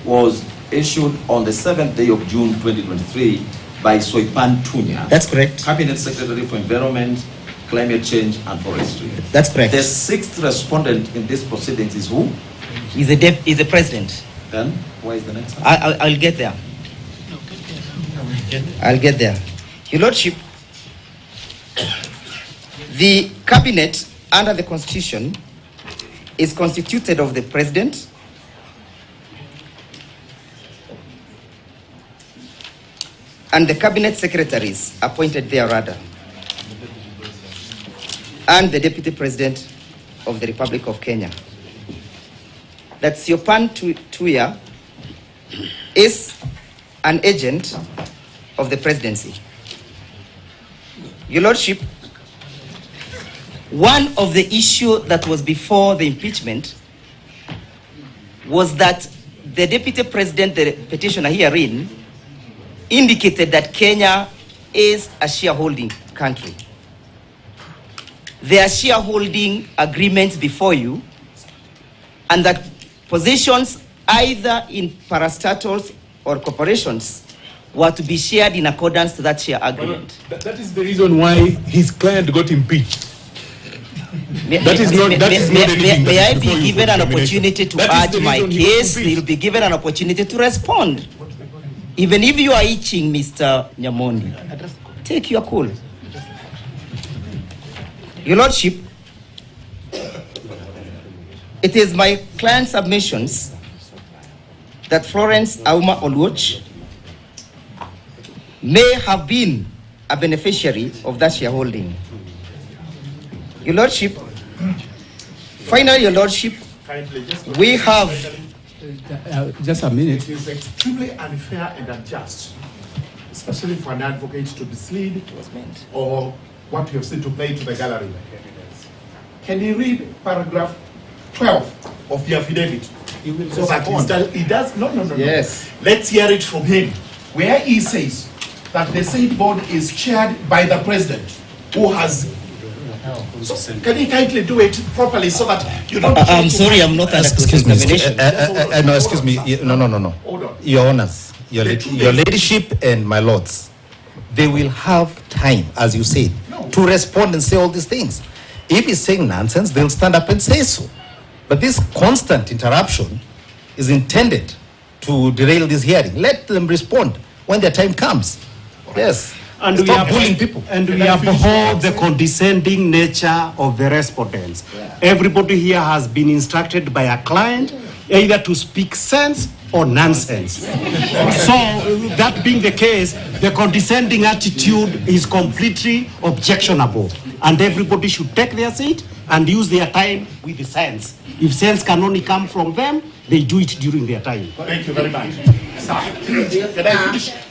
Speaker 10: was issued on the 7th day of June 2023 by Soipan Tunya.
Speaker 9: That's correct.
Speaker 10: Cabinet Secretary for Environment, Climate Change and Forestry.
Speaker 9: That's correct.
Speaker 10: The sixth respondent in this proceedings is who?
Speaker 9: Is the president.
Speaker 10: Then, where is the next one?
Speaker 9: I'll get there. I'll get there. Your lordship, the cabinet under the constitution is constituted of the president, and the cabinet secretaries appointed thereafter, and the deputy president of the Republic of Kenya. That Siopan Tuya is an agent of the presidency. Your lordship, one of the issues that was before the impeachment was that the Deputy President, the petitioner herein, indicated that Kenya is a shareholding country. There are shareholding agreements before you, and that positions either in parastatals or corporations were to be shared in accordance to that share agreement.
Speaker 11: That is the reason why his client got impeached.
Speaker 9: May I be given an opportunity to urge my case? They will be given an opportunity to respond. Even if you are itching, Mr. Nyamondi, take your call. Your Lordship, it is my client submissions that Florence Auma Oluoch may have been a beneficiary of that shareholding. Your Lordship, finally, Your Lordship, we have...
Speaker 3: Just a minute.
Speaker 12: It is extremely unfair and unjust, especially for an advocate to mislead or what you have said to play to the gallery. Can you read paragraph 12 of the affidavit? So that he does, no.
Speaker 9: Yes.
Speaker 12: Let's hear it from him, where he says that the said board is chaired by the president, who has... So can you kindly do it properly so that you don't...
Speaker 9: I'm sorry, I'm not an
Speaker 13: excuse me.
Speaker 12: No,
Speaker 13: excuse me. No.
Speaker 12: Hold on.
Speaker 13: Your honors, your ladyship and my lords, they will have time, as you said, to respond and say all these things. If he's saying nonsense, they'll stand up and say so. But this constant interruption is intended to derail this hearing. Let them respond when their time comes. Yes.
Speaker 14: And
Speaker 13: stop bullying people.
Speaker 14: And we uphold the condescending nature of the respondents. Yeah. Everybody here has been instructed by a client either to speak sense or nonsense. So, that being the case, the condescending attitude is completely objectionable. And everybody should take their seat and use their time with the sense. If sense can only come from them, they do it during their time.
Speaker 12: Thank you very much.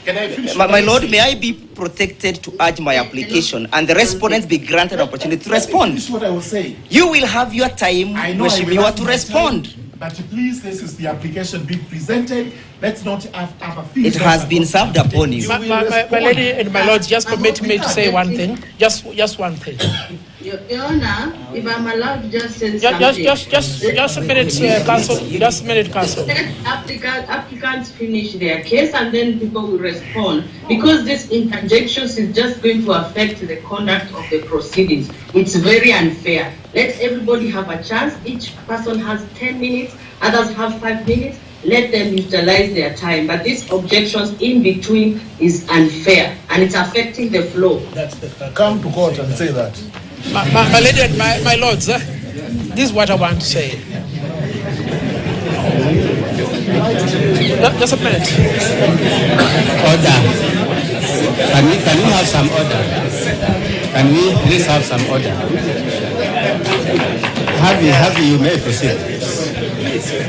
Speaker 12: Can I finish?
Speaker 9: My Lord, may I be protected to urge my application and the respondents be granted an opportunity to respond?
Speaker 12: This is what I was saying.
Speaker 9: You will have your time, Worship, you are to respond.
Speaker 12: But please, this is the application being presented. Let's not have a fee.
Speaker 9: It has been served upon you.
Speaker 4: My lady and my lords, just permit me to say one thing. Just one thing.
Speaker 7: Your Honor, if I'm allowed to just say something.
Speaker 4: Just a minute, Counsel. Just a minute, Counsel.
Speaker 7: Applicants finish their case and then people will respond. Because this interjections is just going to affect the conduct of the proceedings. It's very unfair. Let everybody have a chance. Each person has 10 minutes, others have 5 minutes. Let them utilize their time. But these objections in between is unfair and it's affecting the flow.
Speaker 11: That's the fact. Come to court and say that.
Speaker 4: My lady and my lords, this is what I want to say. Just a minute.
Speaker 3: Order. Can we have some order? Can we please have some order? Harvey, you may proceed.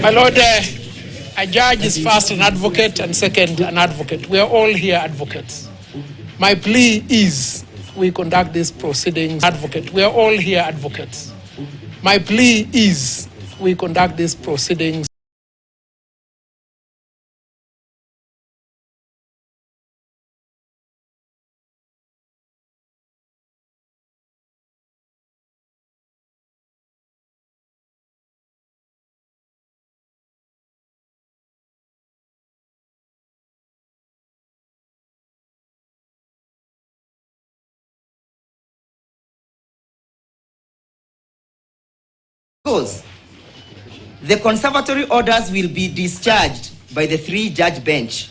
Speaker 4: My lord, a judge is first an advocate and second an advocate. We are all here advocates. My plea is we conduct these proceedings. Advocate, we are all here advocates. My plea is we conduct these proceedings.
Speaker 9: The conservatory orders will be discharged by the 3-judge bench,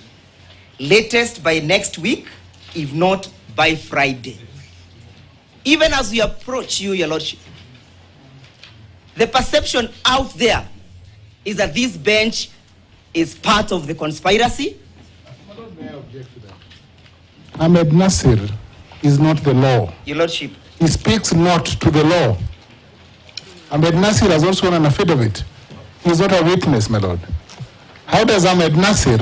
Speaker 9: latest by next week, if not by Friday. Even as we approach you, Your Lordship, the perception out there is that this bench is part of the conspiracy.
Speaker 6: Ahmed Nasir is not the law.
Speaker 9: Your Lordship.
Speaker 6: He speaks not to the law. Ahmed Nasir has also an affidavit. He is not a witness, my lord. How does Ahmed Nasir,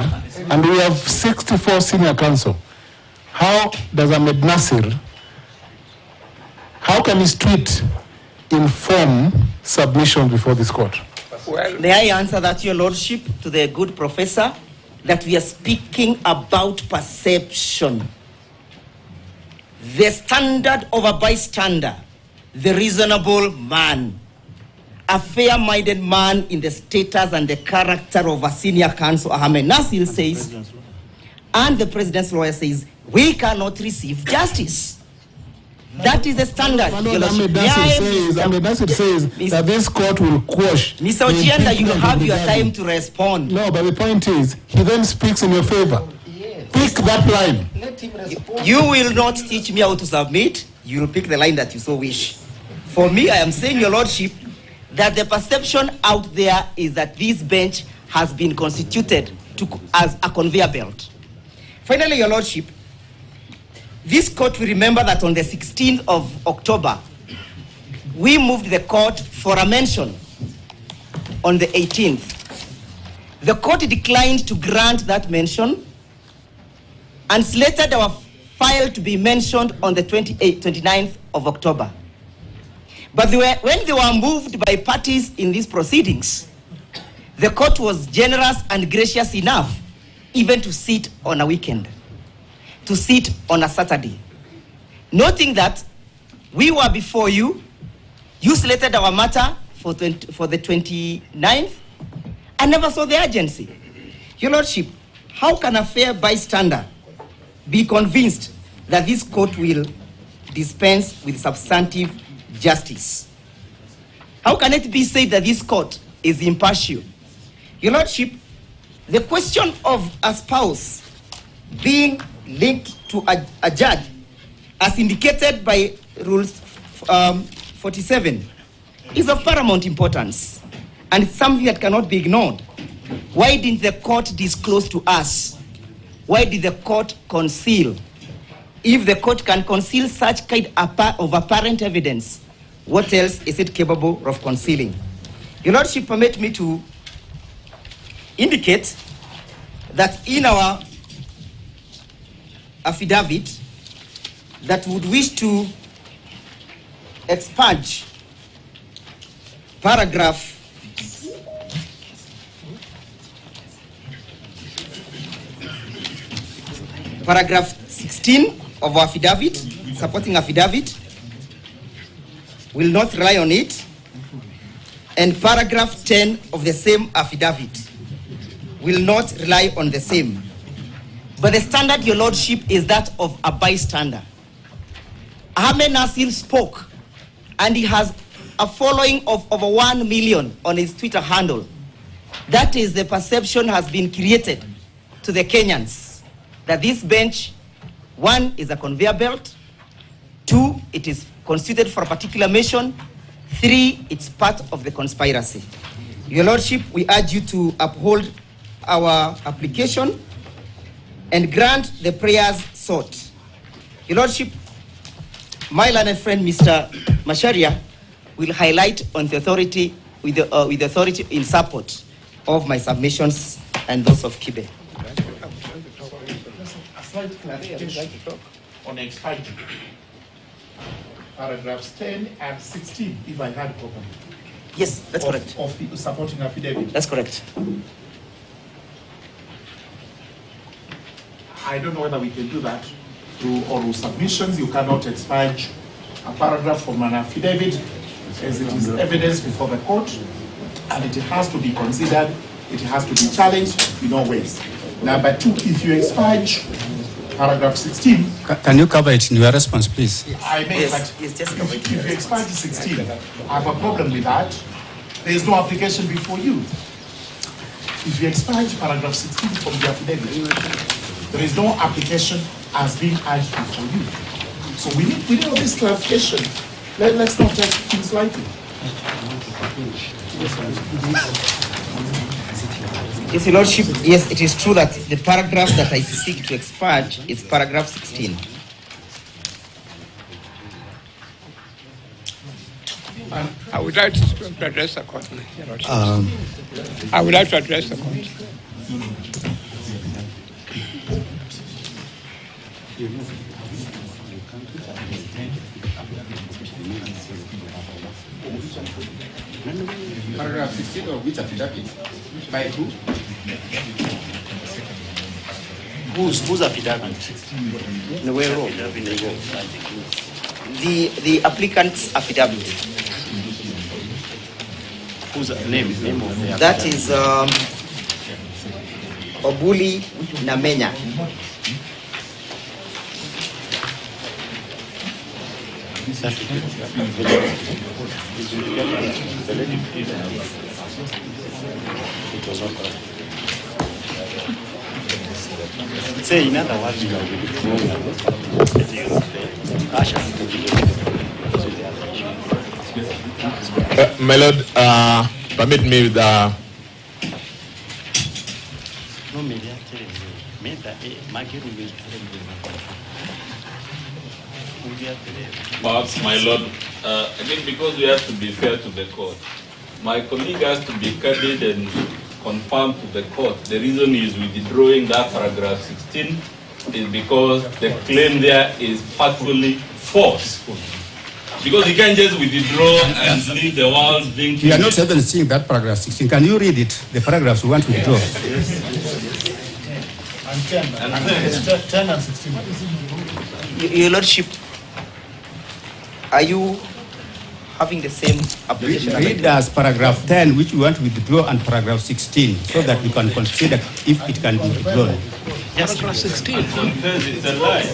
Speaker 6: and we have 64 senior counsel, how does Ahmed Nasir, how can his tweet inform submission before this court?
Speaker 9: May I answer that, Your Lordship, to the good professor, that we are speaking about perception. The standard of a bystander, the reasonable man, a fair-minded man in the status and the character of a senior counsel, Ahmed Nasir says, and the president's lawyer says, we cannot receive justice. That is the standard.
Speaker 6: Ahmed Nasir says that this court will quash.
Speaker 9: Mr. Ochienda, you have your time to respond.
Speaker 6: No, but the point is, he then speaks in your favor. Pick that line.
Speaker 9: You will not teach me how to submit. You will pick the line that you so wish. For me, I am saying, Your Lordship, that the perception out there is that this bench has been constituted as a conveyor belt. Finally, Your Lordship, this court will remember that on the 16th of October, we moved the court for a mention on the 18th. The court declined to grant that mention and slated our file to be mentioned on the 29th of October. But when they were moved by parties in these proceedings, the court was generous and gracious enough even to sit on a weekend, to sit on a Saturday. Noting that we were before you, you slated our matter for the 29th, and never saw the urgency. Your Lordship, how can a fair bystander be convinced that this court will dispense with substantive justice? How can it be said that this court is impartial? Your Lordship, the question of a spouse being linked to a judge, as indicated by Rules 47, is of paramount importance, and it's something that cannot be ignored. Why didn't the court disclose to us? Why did the court conceal? If the court can conceal such kind of apparent evidence, what else is it capable of concealing? Your Lordship, permit me to indicate that in our affidavit that would wish to expurge paragraph 16 of our affidavit, supporting affidavit, will not rely on it, and paragraph 10 of the same affidavit will not rely on the same. But the standard, Your Lordship, is that of a bystander. Ahmed Nasir spoke, and he has a following of over 1 million on his Twitter handle. That is, the perception has been created to the Kenyans that this bench, 1, is a conveyor belt, 2, it is constituted for a particular mission, 3, it's part of the conspiracy. Your Lordship, we urge you to uphold our application and grant the prayers sought. Your Lordship, my learned friend, Mr. Macharia, will highlight on the authority, with the authority in support of my submissions and those of Kibe.
Speaker 12: A slight clarification on expiry. Paragraphs 10 and 16, if I heard properly.
Speaker 9: Yes, that's correct.
Speaker 12: Of the supporting affidavit.
Speaker 9: That's correct.
Speaker 12: I don't know whether we can do that through oral submissions. You cannot expurge a paragraph from an affidavit as it is evidence before the court, and it has to be considered, it has to be challenged in all ways. Number 2, if you expurge paragraph 16...
Speaker 3: Can you cover it in your response, please?
Speaker 12: I may, but if you expurge 16, I have a problem with that. There is no application before you. If you expurge paragraph 16 from the affidavit, there is no application as being urged before you. So we need all this clarification. Let's not take things lightly.
Speaker 9: Yes, Your Lordship, yes, it is true that the paragraph that I seek to expurge is paragraph 16.
Speaker 1: I would like to address the court, Your Lordship. I would like to address the court.
Speaker 3: Paragraph 16 of which affidavit? By who?
Speaker 15: Whose affidavit?
Speaker 9: The applicant's affidavit.
Speaker 15: Whose name of the
Speaker 9: That is Obuli Namenya.
Speaker 15: Say in other words, you are
Speaker 16: my lord, permit me with
Speaker 8: Perhaps, my lord, I think because we have to be fair to the court, my colleague has to be candid and confirm to the court. The reason he is withdrawing that paragraph 16 is because the claim there is factually false. Because he can't just withdraw and leave the world thinking.
Speaker 3: We are not even seeing that paragraph 16. Can you read it? The paragraphs we want to withdraw.
Speaker 11: And 10 and 16.
Speaker 9: Your Lordship, are you having the same application?
Speaker 3: Read as paragraph 10, which we want to withdraw, and paragraph 16, so that we can consider if it can be withdrawn.
Speaker 4: Yes, paragraph 16.
Speaker 8: It's a lie.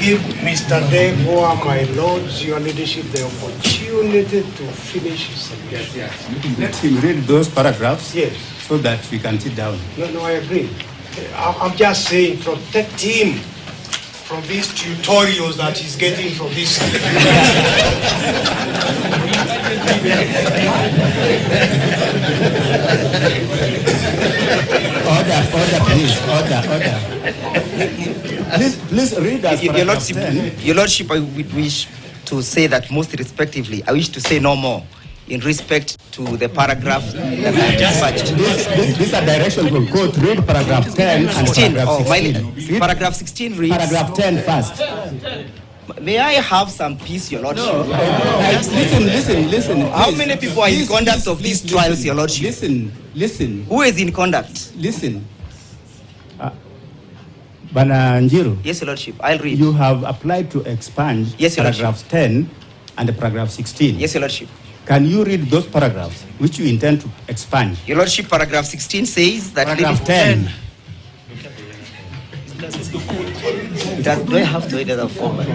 Speaker 2: Give Mr. Degwa, my lords, your leadership, the opportunity to finish his submission.
Speaker 3: Yes. Let him read those paragraphs,
Speaker 2: yes,
Speaker 3: so that we can sit down.
Speaker 2: No, I agree. I'm just saying, protect him from these tutorials that he's getting from this.
Speaker 3: Order, please. Please read as
Speaker 9: Your
Speaker 3: paragraph
Speaker 9: Lordship,
Speaker 3: 10.
Speaker 9: Your Lordship, I would wish to say that most respectively, I wish to say no more in respect to the paragraph that I just dispatched.
Speaker 3: These are directions from court. Read paragraph 10 and
Speaker 9: 16.
Speaker 3: paragraph 16.
Speaker 9: Paragraph 16 reads.
Speaker 3: Paragraph 10 first.
Speaker 9: May I have some peace, Your Lordship?
Speaker 3: No. Listen.
Speaker 9: How many people are in conduct of these trials, Your Lordship?
Speaker 3: Listen.
Speaker 9: Who is in conduct?
Speaker 3: Listen. Bana Njiru.
Speaker 9: Yes, Your Lordship. I'll read.
Speaker 3: You have applied to expand paragraphs 10 and paragraph 16.
Speaker 9: Yes, Your Lordship.
Speaker 3: Can you read those paragraphs which you intend to expand?
Speaker 9: Your Lordship, paragraph 16 says that...
Speaker 3: Paragraph 10.
Speaker 9: Do I have to read the format?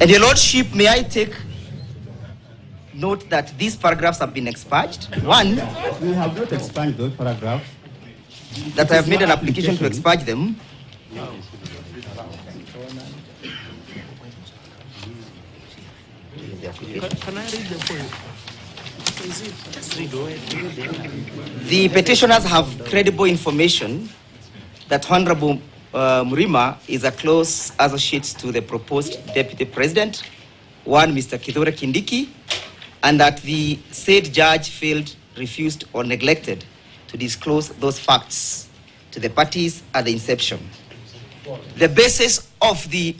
Speaker 9: And Your Lordship, may I take note that these paragraphs have been expunged? One,
Speaker 3: we have not expunged those paragraphs.
Speaker 9: That I have made an application to expunge them.
Speaker 4: Can I read them for you? Just read
Speaker 9: The petitioners have credible information that Honorable Murima is a close associate to the proposed Deputy President, one Mr. Kithure Kindiki, and that the said judge failed, refused, or neglected to disclose those facts to the parties at the inception. The basis of the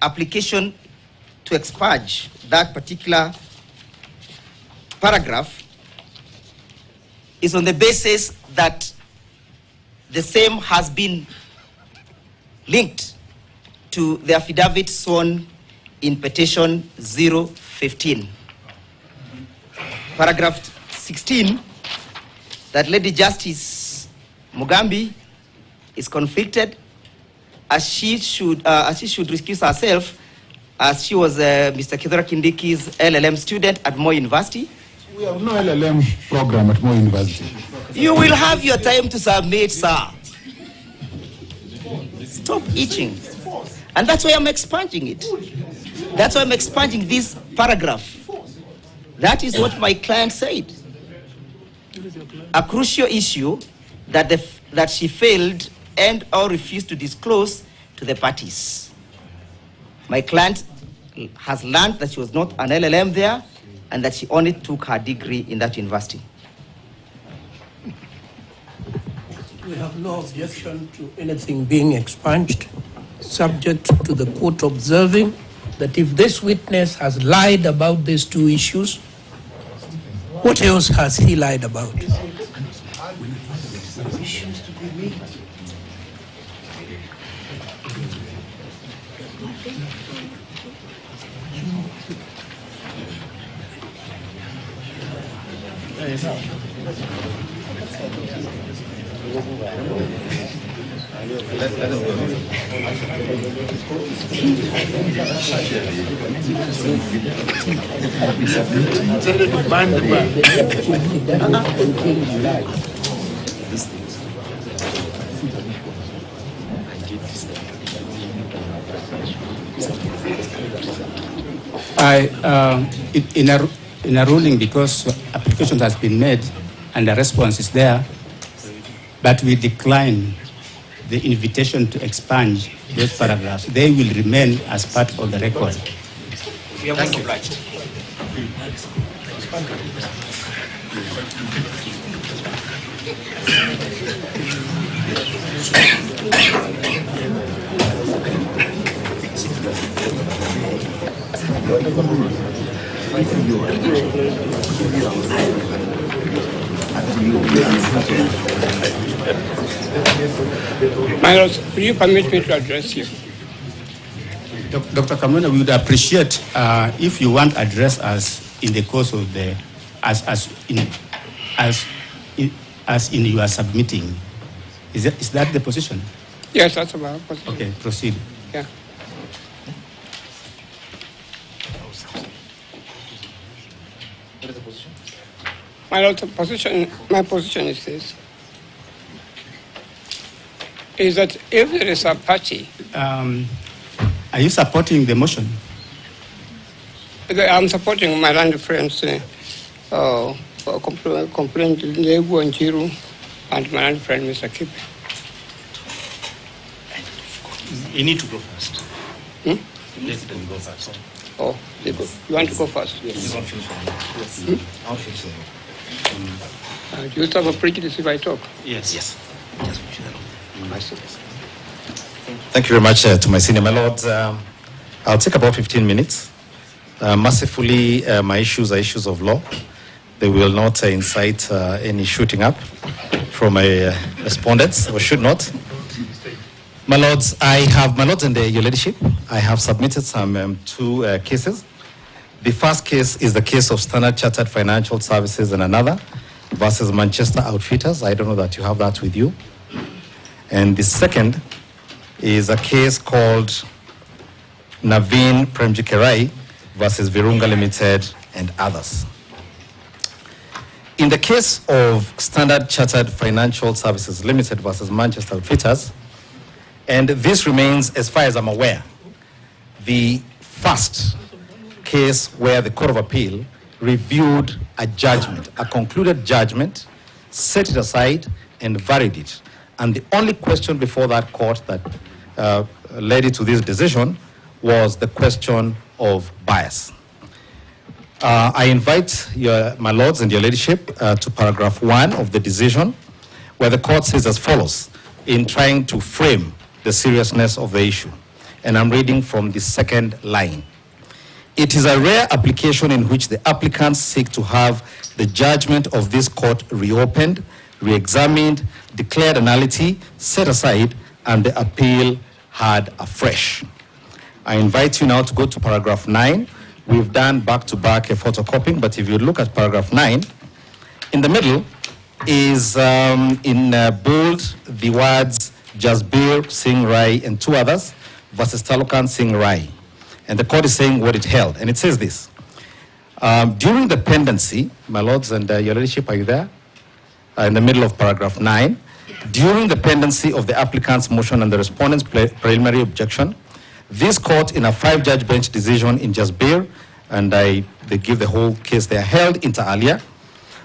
Speaker 9: application to expunge that particular paragraph is on the basis that the same has been linked to the affidavit sworn in petition 015. Paragraph 16, that Lady Justice Mugambi is conflicted as she should recuse herself, as she was Mr. Kithure Kindiki's LLM student at Moi University.
Speaker 6: We have no LLM program at Moi University.
Speaker 9: You will have your time to submit, sir. Stop itching. And that's why I'm expunging it. That's why I'm expunging this paragraph. That is what my client said. A crucial issue that she failed and or refused to disclose to the parties. My client has learned that she was not an LLM there and that she only took her degree in that university.
Speaker 4: We have no objection to anything being expunged, subject to the court observing that if this witness has lied about these two issues, what else has he lied about?
Speaker 3: In a ruling, because application has been made and the response is there, but we decline the invitation to expunge those paragraphs. They will remain as part of the record.
Speaker 17: We are most obliged.
Speaker 1: My Lord, will you permit me to address you?
Speaker 3: Dr. Kamuna, we would appreciate if you want to address us in the course of the, as in you are submitting. Is that the position?
Speaker 1: Yes, that's my position.
Speaker 3: Okay, proceed.
Speaker 1: Yeah.
Speaker 17: What is the position?
Speaker 1: My Lord, my position is this, is that if there is a party...
Speaker 3: Are you supporting the motion?
Speaker 1: I'm supporting my land friends, complaint Lebu and Jiru, and my land friend, Mr. Kipe.
Speaker 15: You need to go first.
Speaker 1: Hmm?
Speaker 15: Let them go first.
Speaker 1: Oh, they go. You want to go first?
Speaker 15: Yes.
Speaker 1: Hmm? Do you have a prejudice if I talk?
Speaker 15: Yes. Yes.
Speaker 13: Thank you very much to my senior. My Lord, I'll take about 15 minutes. Mercifully, my issues are issues of law. They will not incite any shooting up from my respondents, or should not. My Lords, my Lords and your Ladyship, I have submitted some two cases. The first case is the case of Standard Chartered Financial Services and another versus Manchester Outfitters. I don't know that you have that with you. And the second is a case called Naveen Premjikerai versus Virunga Limited and others. In the case of Standard Chartered Financial Services Limited versus Manchester Outfitters, and this remains, as far as I'm aware, the first case where the Court of Appeal reviewed a judgment, a concluded judgment, set it aside and varied it. And the only question before that court that led it to this decision was the question of bias. I invite my Lords and your Ladyship to paragraph 1 of the decision, where the court says as follows, in trying to frame the seriousness of the issue. And I'm reading from the second line. It is a rare application in which the applicants seek to have the judgment of this court reopened, re-examined, declared a nullity, set aside, and the appeal had afresh. I invite you now to go to paragraph 9. We've done back-to-back photocopying, but if you look at paragraph 9, in the middle is in bold the words Jasbir Singh Rai and two others versus Talukan Singh Rai. And the court is saying what it held. And it says this. During the pendency, my Lords and your Ladyship, are you there? In the middle of paragraph 9, during the pendency of the applicant's motion and the respondent's preliminary objection, this court, in a 5-judge bench decision in Jasbir, and they give the whole case there, held inter alia,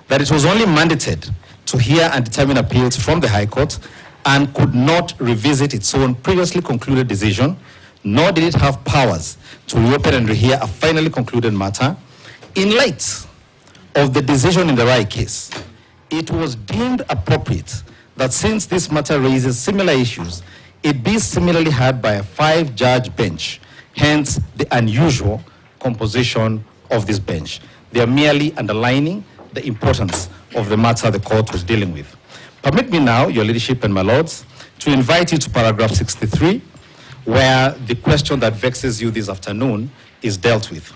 Speaker 13: that it was only mandated to hear and determine appeals from the High Court and could not revisit its own previously concluded decision, nor did it have powers to reopen and rehear a finally concluded matter. In light of the decision in the Rai case, it was deemed appropriate that since this matter raises similar issues, it be similarly heard by a 5-judge bench, hence the unusual composition of this bench. They are merely underlining the importance of the matter the court was dealing with. Permit me now, Your Ladyship and my lords, to invite you to paragraph 63, where the question that vexes you this afternoon is dealt with.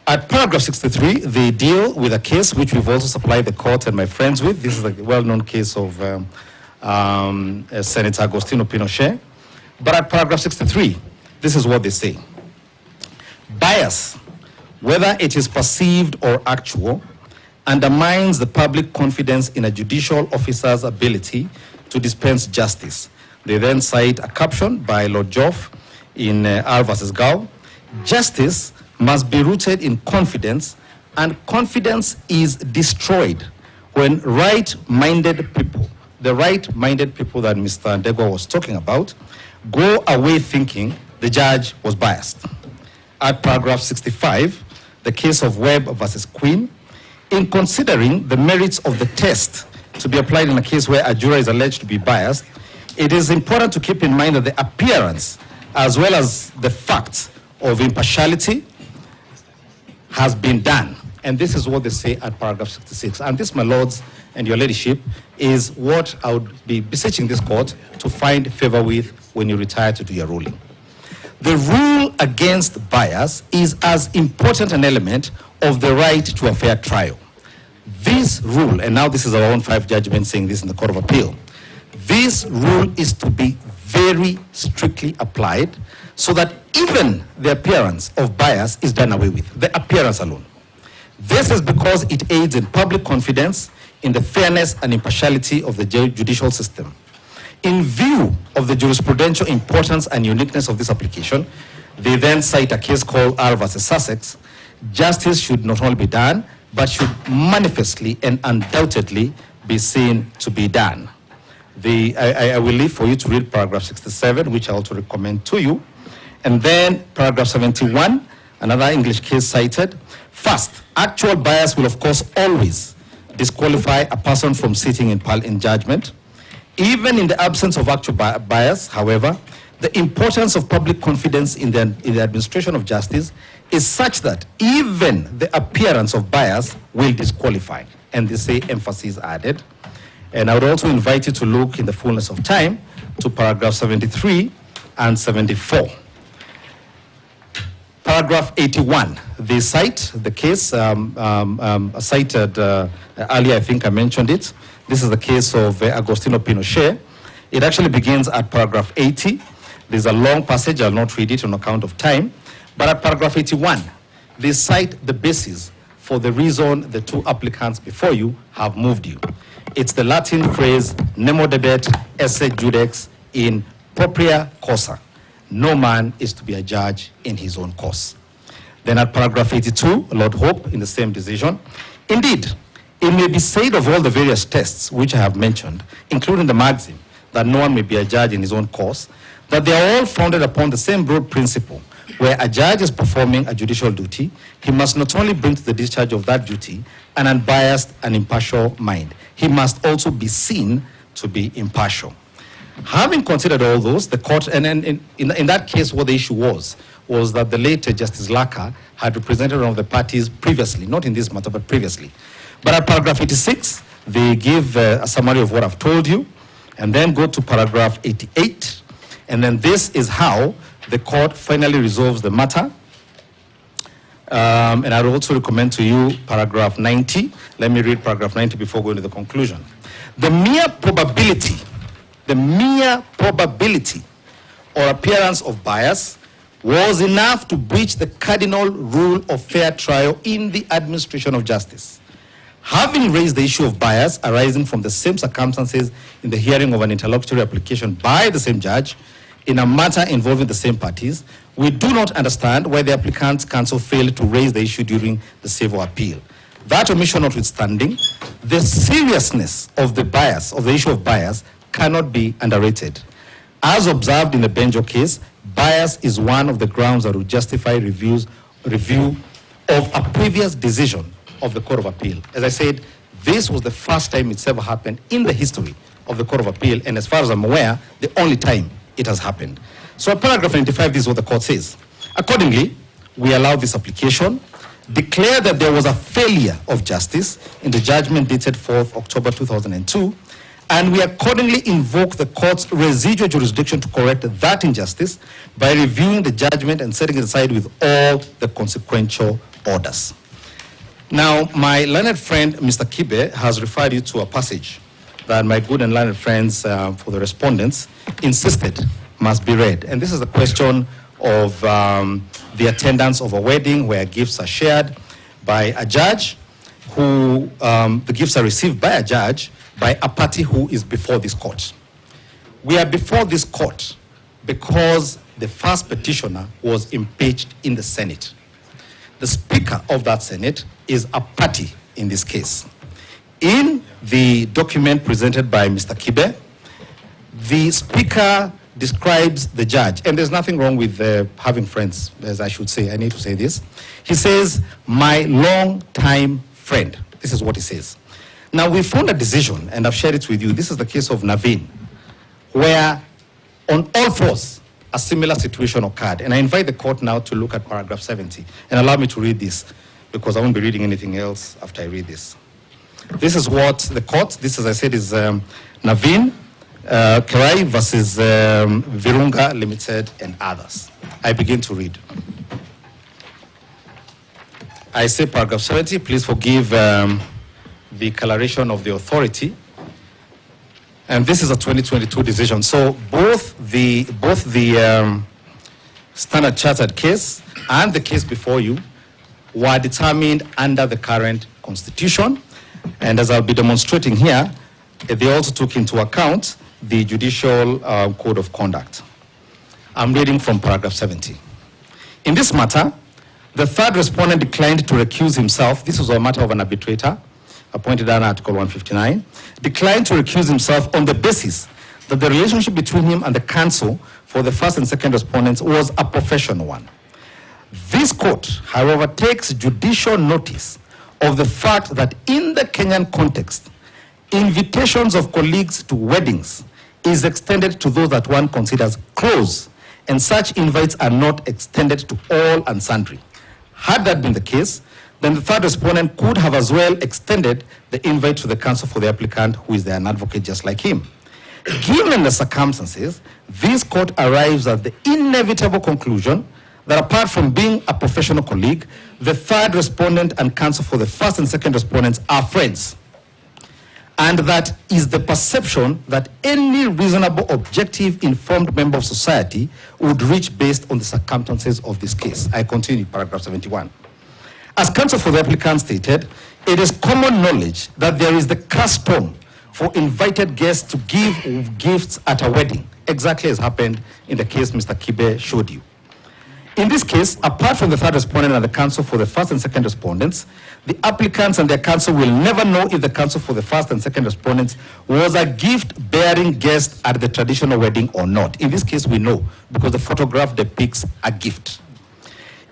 Speaker 13: At paragraph 63, they deal with a case which we've also supplied the court and my friends with. This is a well-known case of Senator Agostino Pinochet. But at paragraph 63, this is what they say. Bias, whether it is perceived or actual, undermines the public confidence in a judicial officer's ability to dispense justice. They then cite a caption by Lord Joff in R versus Gao. Justice must be rooted in confidence, and confidence is destroyed when right-minded people, the right-minded people that Mr. Ndegwa was talking about, go away thinking the judge was biased. At paragraph 65, the case of Webb versus Queen, in considering the merits of the test to be applied in a case where a juror is alleged to be biased, it is important to keep in mind that the appearance as well as the fact of impartiality has been done. And this is what they say at paragraph 66. And this, my lords and your ladyship, is what I would be beseeching this court to find favor with when you retire to do your ruling. The rule against bias is as important an element of the right to a fair trial. This rule, and now this is our own 5 judgment saying this in the Court of Appeal, this rule is to be very strictly applied so that even the appearance of bias is done away with, the appearance alone. This is because it aids in public confidence in the fairness and impartiality of the judicial system. In view of the jurisprudential importance and uniqueness of this application, they then cite a case called R versus Sussex. Justice should not only be done, but should manifestly and undoubtedly be seen to be done. I will leave for you to read paragraph 67, which I also recommend to you. And then paragraph 71, another English case cited. First, actual bias will of course always disqualify a person from sitting in judgment. Even in the absence of actual bias, however, the importance of public confidence in the administration of justice is such that even the appearance of bias will disqualify. And they say emphasis added. And I would also invite you to look in the fullness of time to paragraph 73 and 74. Paragraph 81, they cite the case cited earlier, I think I mentioned it. This is the case of Agostino Pinochet. It actually begins at paragraph 80. There's a long passage, I'll not read it on account of time. But at paragraph 81, they cite the basis for the reason the 2 applicants before you have moved you. It's the Latin phrase, nemo debet esse judex in propria causa. No man is to be a judge in his own cause. Then at paragraph 82, Lord Hope in the same decision. Indeed, it may be said of all the various tests which I have mentioned, including the maxim that no one may be a judge in his own cause, that they are all founded upon the same broad principle, where a judge is performing a judicial duty, he must not only bring to the discharge of that duty an unbiased and impartial mind, he must also be seen to be impartial. Having considered all those, the court, and in that case, what the issue was that the late Justice Laka had represented one of the parties previously, not in this matter, but previously. But at paragraph 86, they give a summary of what I've told you, and then go to paragraph 88, and then this is how the court finally resolves the matter. And I would also recommend to you paragraph 90. Let me read paragraph 90 before going to the conclusion. The mere probability or appearance of bias was enough to breach the cardinal rule of fair trial in the administration of justice. Having raised the issue of bias arising from the same circumstances in the hearing of an interlocutory application by the same judge in a matter involving the same parties, we do not understand why the applicant's counsel failed to raise the issue during the civil appeal. That omission notwithstanding, the seriousness of the bias, of the issue of bias, cannot be underrated. As observed in the Benjo case, bias is one of the grounds that would justify review of a previous decision of the Court of Appeal. As I said, This was the first time it's ever happened in the history of the Court of Appeal, and as far as I'm aware, the only time it has happened. So at paragraph 95, this is what the court says. Accordingly, we allow this application, declare that there was a failure of justice in the judgment dated 4th October 2002, and we accordingly invoke the court's residual jurisdiction to correct that injustice by reviewing the judgment and setting it aside with all the consequential orders. Now, my learned friend, Mr. Kibe, has referred you to a passage that my good and learned friends for the respondents insisted must be read. And this is the question of the attendance of a wedding where gifts are shared by a judge who, the gifts are received by a judge by a party who is before this court. We are before this court because the first petitioner was impeached in the Senate. The Speaker of that Senate is a party in this case. In the document presented by Mr. Kibe, the Speaker describes the judge, and there's nothing wrong with having friends, as I should say, I need to say this. He says, my long-time friend. This is what he says. Now, we found a decision, and I've shared it with you. This is the case of Naveen, where on all fours, a similar situation occurred. And I invite the court now to look at paragraph 70, and allow me to read this, because I won't be reading anything else after I read this. This is what the court, this, as I said, is Naveen Kerai versus Virunga Limited and others. I begin to read. I say paragraph 70, please forgive the coloration of the authority. And this is a 2022 decision. So both the Standard Chartered case and the case before you were determined under the current constitution. And as I'll be demonstrating here, they also took into account the judicial code of conduct. I'm reading from paragraph 70. In this matter, the third respondent declined to recuse himself. This was a matter of an arbitrator appointed under Article 159, declined to recuse himself on the basis that the relationship between him and the counsel for the first and second respondents was a professional one. This court, however, takes judicial notice of the fact that in the Kenyan context, invitations of colleagues to weddings is extended to those that one considers close, and such invites are not extended to all and sundry. Had that been the case, then the third respondent could have as well extended the invite to the counsel for the applicant, who is an advocate just like him. Given the circumstances, this court arrives at the inevitable conclusion that apart from being a professional colleague, the third respondent and counsel for the first and second respondents are friends. And that is the perception that any reasonable, objective, informed member of society would reach based on the circumstances of this case. I continue, paragraph 71. As counsel for the applicant stated, it is common knowledge that there is the custom for invited guests to give gifts at a wedding, exactly as happened in the case Mr. Kibe showed you. In this case, apart from the third respondent and the counsel for the first and second respondents, the applicants and their counsel will never know if the counsel for the first and second respondents was a gift-bearing guest at the traditional wedding or not. In this case, we know, because the photograph depicts a gift.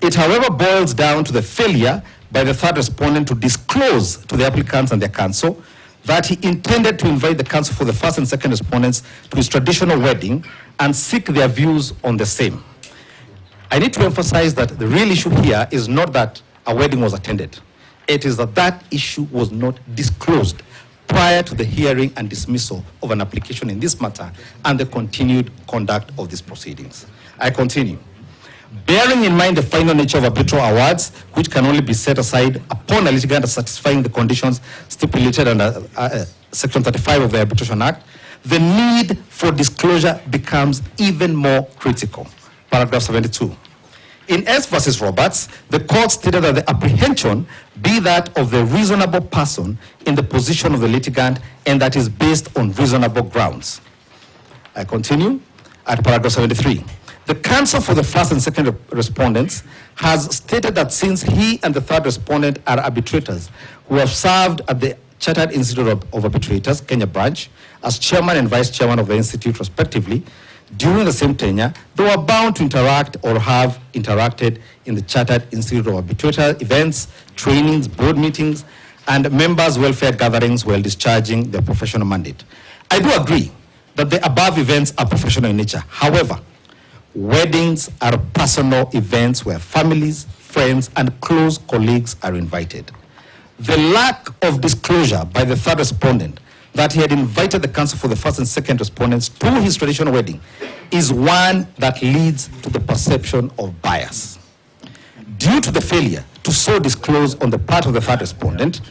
Speaker 13: It, however, boils down to the failure by the third respondent to disclose to the applicants and their counsel that he intended to invite the counsel for the first and second respondents to his traditional wedding and seek their views on the same. I need to emphasize that the real issue here is not that a wedding was attended. It is that that issue was not disclosed prior to the hearing and dismissal of an application in this matter and the continued conduct of these proceedings. I continue. Bearing in mind the final nature of arbitral awards, which can only be set aside upon a litigant satisfying the conditions stipulated under Section 35 of the Arbitration Act, the need for disclosure becomes even more critical. Paragraph 72. In S versus Roberts, the court stated that the apprehension be that of the reasonable person in the position of the litigant, and that is based on reasonable grounds. I continue at paragraph 73. The counsel for the first and second respondents has stated that since he and the third respondent are arbitrators who have served at the Chartered Institute of Arbitrators, Kenya branch, as chairman and vice chairman of the institute respectively, during the same tenure, they were bound to interact or have interacted in the Chartered Institute of Arbitrators events, trainings, board meetings, and members' welfare gatherings while discharging their professional mandate. I do agree that the above events are professional in nature. However, weddings are personal events where families, friends, and close colleagues are invited. The lack of disclosure by the third respondent that he had invited the council for the first and second respondents to his traditional wedding is one that leads to the perception of bias. Due to the failure to so disclose on the part of the third respondent,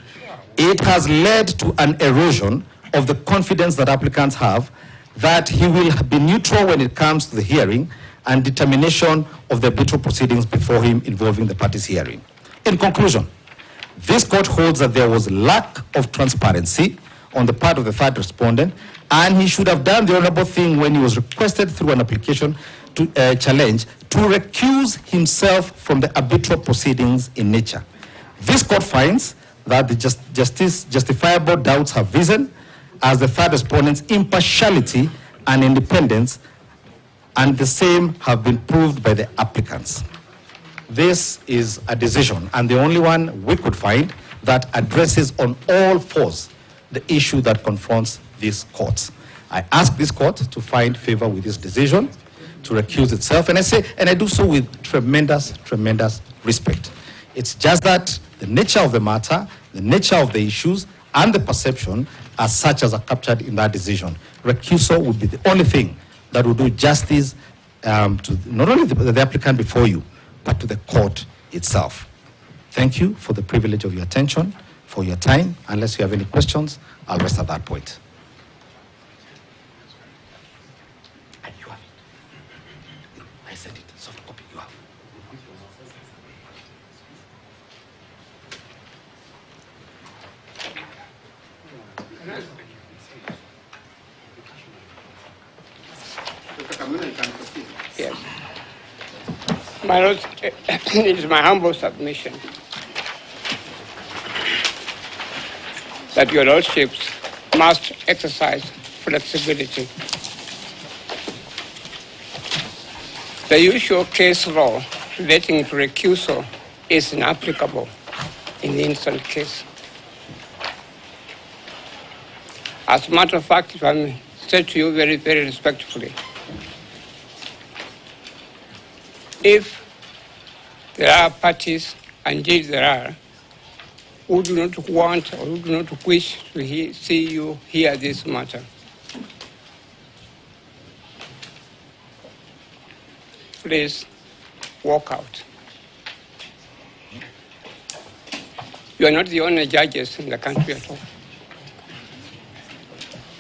Speaker 13: it has led to an erosion of the confidence that applicants have that he will be neutral when it comes to the hearing and determination of the arbitral proceedings before him involving the parties hearing. In conclusion, this court holds that there was lack of transparency on the part of the third respondent, and he should have done the honorable thing when he was requested through an application to challenge to recuse himself from the arbitral proceedings in nature. This court finds that the justifiable doubts have risen as the third respondent's impartiality and independence, and the same have been proved by the applicants. This is a decision, and the only one we could find that addresses on all fours the issue that confronts these courts. I ask this court to find favor with this decision, to recuse itself, and I do so with tremendous respect. It's just that the nature of the matter, the nature of the issues, and the perception as such as are captured in that decision. Recusal would be the only thing that would do justice to not only the applicant before you, but to the court itself. Thank you for the privilege of your attention, for your time. Unless you have any questions, I'll rest at that point. I sent it, soft copy, you have.
Speaker 1: Yes. My Lord, it is my humble submission that your lordships must exercise flexibility. The usual case law relating to recusal is inapplicable in the instant case. As a matter of fact, if I may say to you very, very respectfully, if there are parties, and indeed there are, who do not want or who do not wish to see you hear this matter, please walk out. You are not the only judges in the country at all.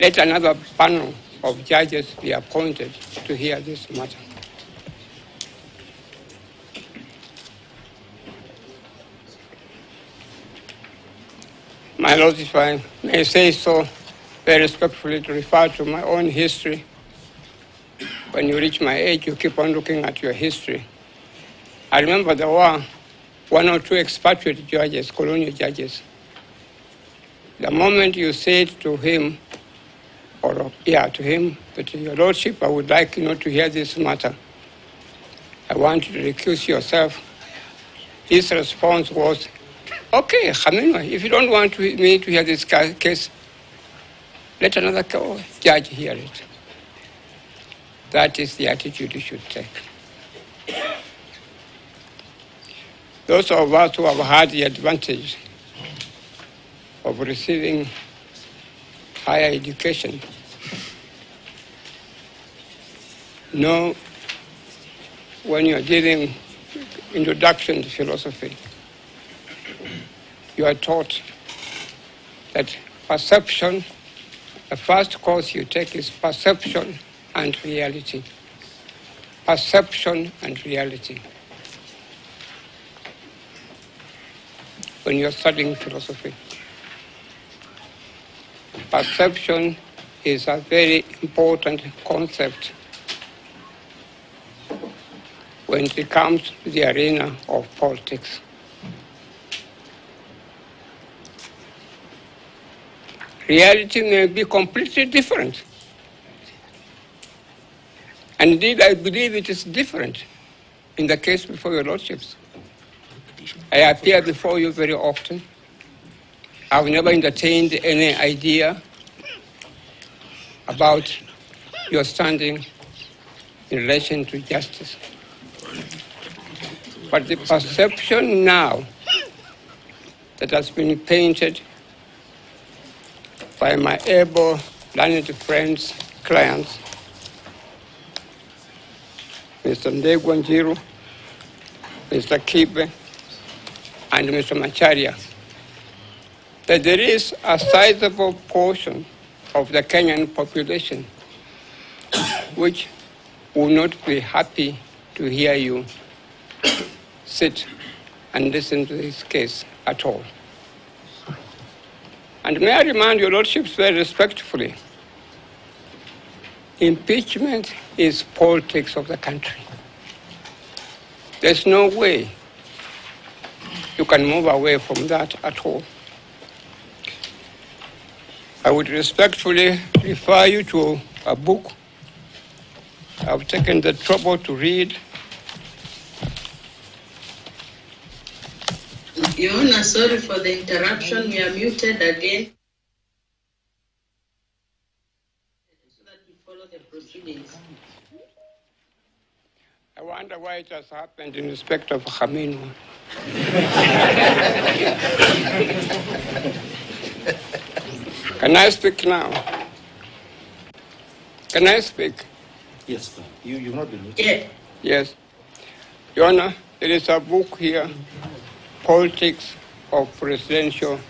Speaker 1: Let another panel of judges be appointed to hear this matter. My Lord, if I may say so very respectfully, to refer to my own history. When you reach my age, you keep on looking at your history. I remember there were one or two expatriate judges, colonial judges. The moment you said to him, to him, that your lordship, I would like you to hear this matter. I want you to recuse yourself. His response was, okay, Khaminu, if you don't want me to hear this case, let another judge hear it. That is the attitude you should take. Those of us who have had the advantage of receiving higher education know when you're dealing introduction to philosophy, you are taught that perception, the first course you take is perception and reality. Perception and reality. When you're studying philosophy, perception is a very important concept when it comes to the arena of politics. Reality may be completely different. And indeed, I believe it is different in the case before your lordships. I appear before you very often. I've never entertained any idea about your standing in relation to justice. But the perception now that has been painted by my able, learned friends, clients, Mr. Ndegwanjiru, Mr. Kibe, and Mr. Macharia, that there is a sizable portion of the Kenyan population which will not be happy to hear you sit and listen to this case at all. And may I remind your lordships very respectfully, impeachment is politics of the country. There's no way you can move away from that at all. I would respectfully refer you to a book I've taken the trouble to read.
Speaker 7: Your Honor, sorry for the interruption. We are muted again. So that we follow the proceedings.
Speaker 1: I wonder why it has happened in respect of Haminu. Can I speak now? Can I speak?
Speaker 15: Yes, sir. You've not been muted.
Speaker 7: Yeah.
Speaker 1: Yes. Your Honor, there is a book here, Politics of Presidential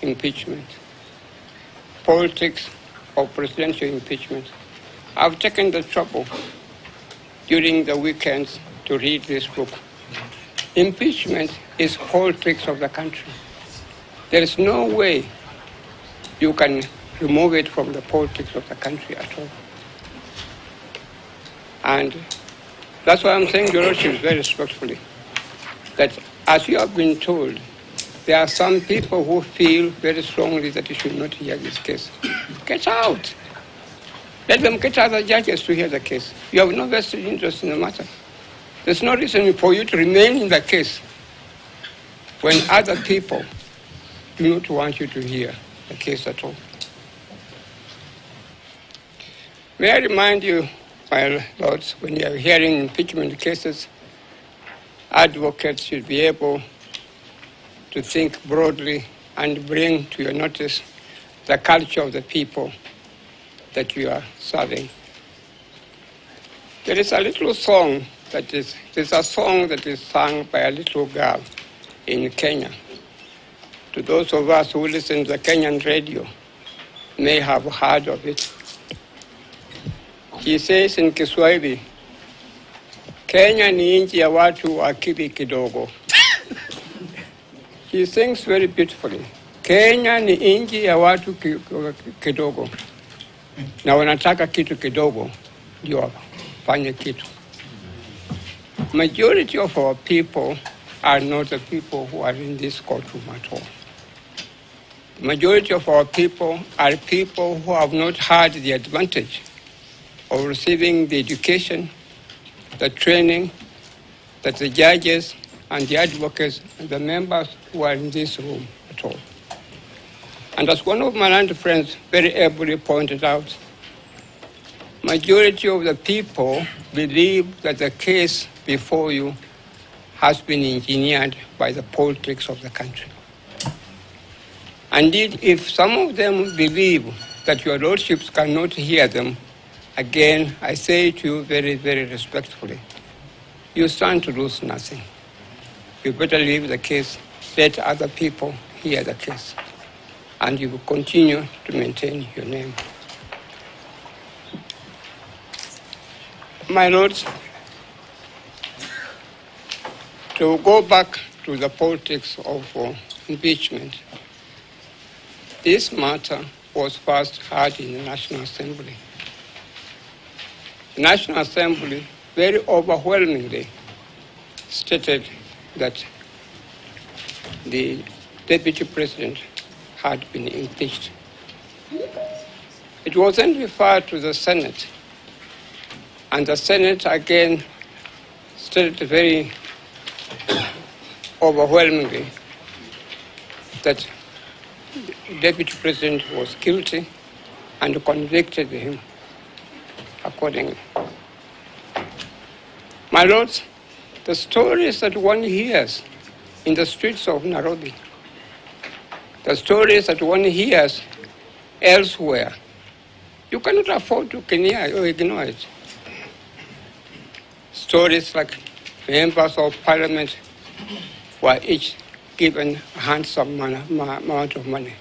Speaker 1: Impeachment. Politics of Presidential Impeachment. I've taken the trouble during the weekends to read this book. Impeachment is politics of the country. There is no way you can remove it from the politics of the country at all. And that's why I'm saying, Your Lordship, very respectfully, that as you have been told, there are some people who feel very strongly that you should not hear this case. Get out. Let them get other judges to hear the case. You have no vested interest in the matter. There's no reason for you to remain in the case when other people do not want you to hear the case at all. May I remind you, my lords, when you are hearing impeachment cases, advocates should be able to think broadly and bring to your notice the culture of the people that you are serving. There is a little song there's a song that is sung by a little girl in Kenya. To those of us who listen to the Kenyan radio may have heard of it. He says in Kiswahili, Kenya ni nchi ya watu akili kidogo. He sings very beautifully. Kenya ni nchi ya watu kidogo. Na wanataka kitu kidogo ndio wafanye kitu. Majority of our people are not the people who are in this courtroom at all. The majority of our people are people who have not had the advantage of receiving the education, the training that the judges and the advocates and the members who are in this room at all. And as one of my learned friends very ably pointed out, majority of the people believe that the case before you has been engineered by the politics of the country. Indeed, if some of them believe that your lordships cannot hear them, again, I say to you very, very respectfully, you stand to lose nothing. You better leave the case, let other people hear the case, and you will continue to maintain your name. My lords, to go back to the politics of impeachment, this matter was first heard in the National Assembly. The National Assembly very overwhelmingly stated that the Deputy President had been impeached. It was then referred to the Senate, and the Senate again stated very overwhelmingly that Deputy President was guilty and convicted him accordingly. My lords, the stories that one hears in the streets of Nairobi, the stories that one hears elsewhere, you cannot afford to ignore it. Stories like members of parliament were each given a handsome amount of money.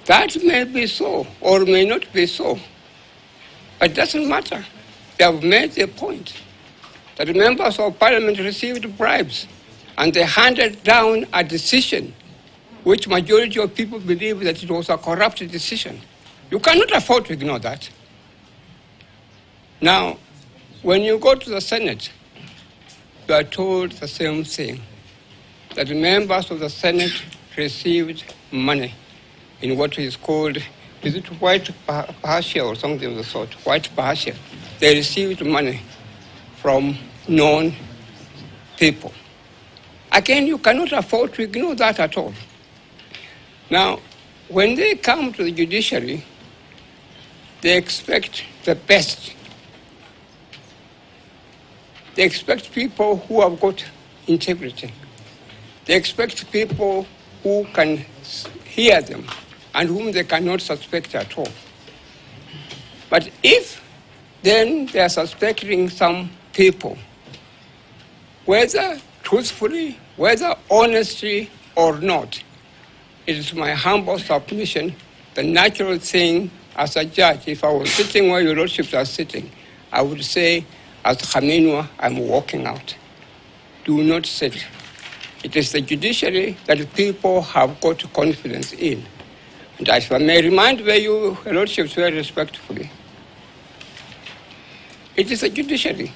Speaker 1: That may be so or may not be so, but it doesn't matter. They have made their point that members of parliament received bribes and they handed down a decision which majority of people believe that it was a corrupt decision. You cannot afford to ignore that. Now, when you go to the Senate, you are told the same thing, that the members of the Senate received money in what is called, is it white bahasha or something of the sort, white bahasha. They received money from known people. Again, you cannot afford to ignore that at all. Now, when they come to the judiciary, they expect the best. They expect people who have got integrity. They expect people who can hear them and whom they cannot suspect at all. But if then they are suspecting some people, whether truthfully, whether honestly or not, it is my humble submission, the natural thing as a judge, if I was sitting where your lordships are sitting, I would say, as Khaminwa, I'm walking out. Do not sit. It is the judiciary that people have got confidence in. And if I may remind you, your lordships, very respectfully, it is the judiciary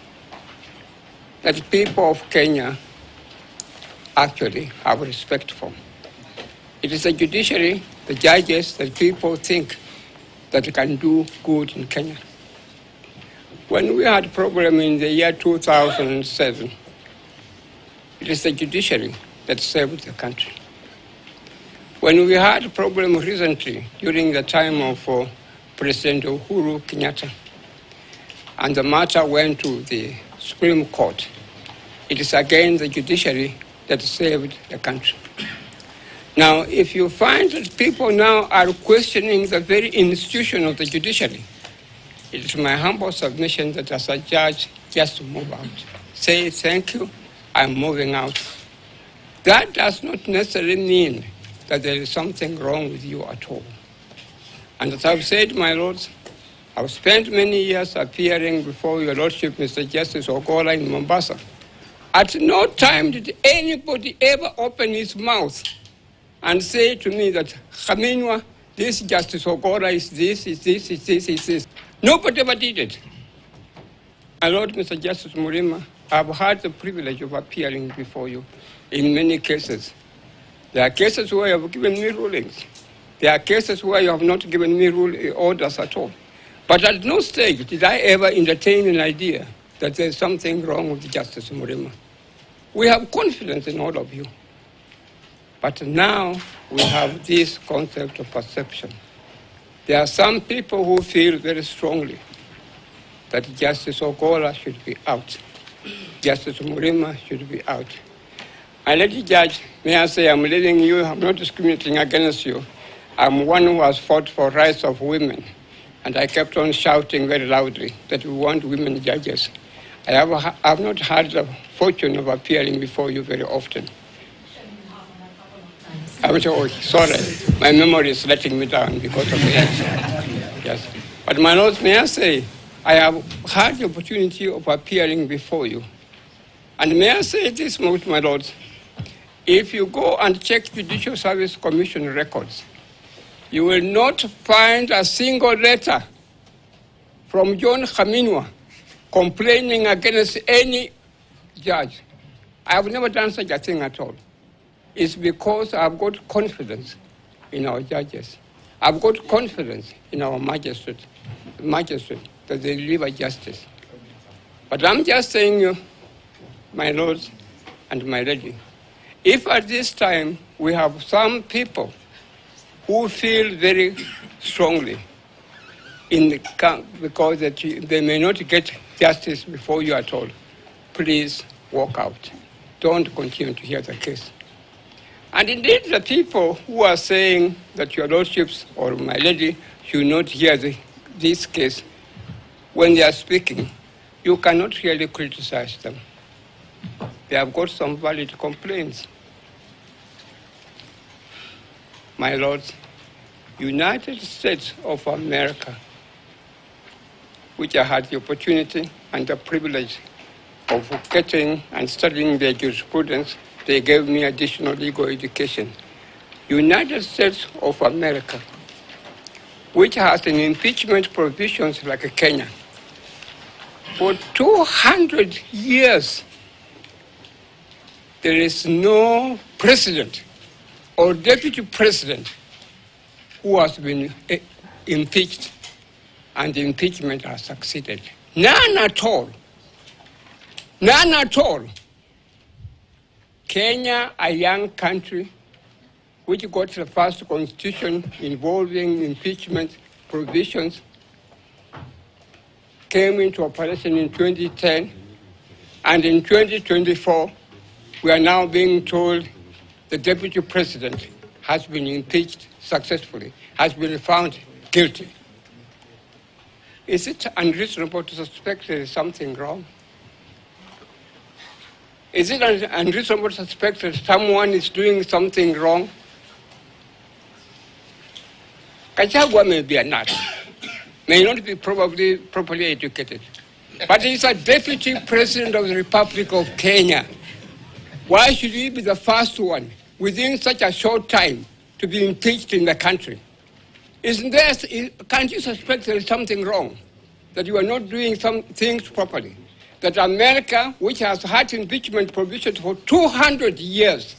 Speaker 1: that people of Kenya actually have respect for. It is the judiciary, the judges, that people think that can do good in Kenya. When we had a problem in the year 2007, it is the judiciary that saved the country. When we had a problem recently during the time of President Uhuru Kenyatta, and the matter went to the Supreme Court, it is again the judiciary that saved the country. Now, if you find that people now are questioning the very institution of the judiciary, it is my humble submission that as a judge, just move out. Say, thank you, I'm moving out. That does not necessarily mean that there is something wrong with you at all. And as I've said, my lords, I've spent many years appearing before your lordship, Mr. Justice Ogola in Mombasa. At no time did anybody ever open his mouth and say to me that, Khaminwa, this Justice Ogola is this, is this, is this, is this. Nobody ever did it. My Lord, Mr. Justice Murima, I've had the privilege of appearing before you in many cases. There are cases where you have given me rulings. There are cases where you have not given me orders at all. But at no stage did I ever entertain an idea that there's something wrong with Justice Murima. We have confidence in all of you. But now we have this concept of perception. There are some people who feel very strongly that Justice Ogola should be out. Justice Murima should be out. And let the judge, may I say, I'm leading you, I'm not discriminating against you. I'm one who has fought for rights of women. And I kept on shouting very loudly that we want women judges. I have not had the fortune of appearing before you very often. Sorry, my memory is letting me down because of the age. Yes. But my lords, may I say, I have had the opportunity of appearing before you. And may I say this, my lords, if you go and check Judicial Service Commission records, you will not find a single letter from John Khaminwa complaining against any judge. I have never done such a thing at all. It's because I've got confidence in our judges. I've got confidence in our magistrate that they deliver justice. But I'm just saying you, my lords and my lady, if at this time we have some people who feel very strongly in the camp because that they may not get justice before you are told, please walk out. Don't continue to hear the case. And indeed, the people who are saying that your lordships or my lady should not hear this case, when they are speaking, you cannot really criticize them. They have got some valid complaints. My lords, United States of America, which I had the opportunity and the privilege of getting and studying their jurisprudence, they gave me additional legal education. United States of America, which has an impeachment provisions like Kenya, for 200 years, there is no president or deputy president who has been impeached, and the impeachment has succeeded. None at all. None at all. Kenya, a young country which got the first constitution involving impeachment provisions, came into operation in 2010, and in 2024, we are now being told the deputy president has been impeached successfully, has been found guilty. Is it unreasonable to suspect there is something wrong? Is it unreasonable to suspect that someone is doing something wrong? Gachagua may be a nut, may not be probably properly educated, but he's a deputy president of the Republic of Kenya. Why should he be the first one within such a short time to be impeached in the country? Can't you suspect there is something wrong, that you are not doing some things properly? That America, which has had impeachment provisions for 200 years,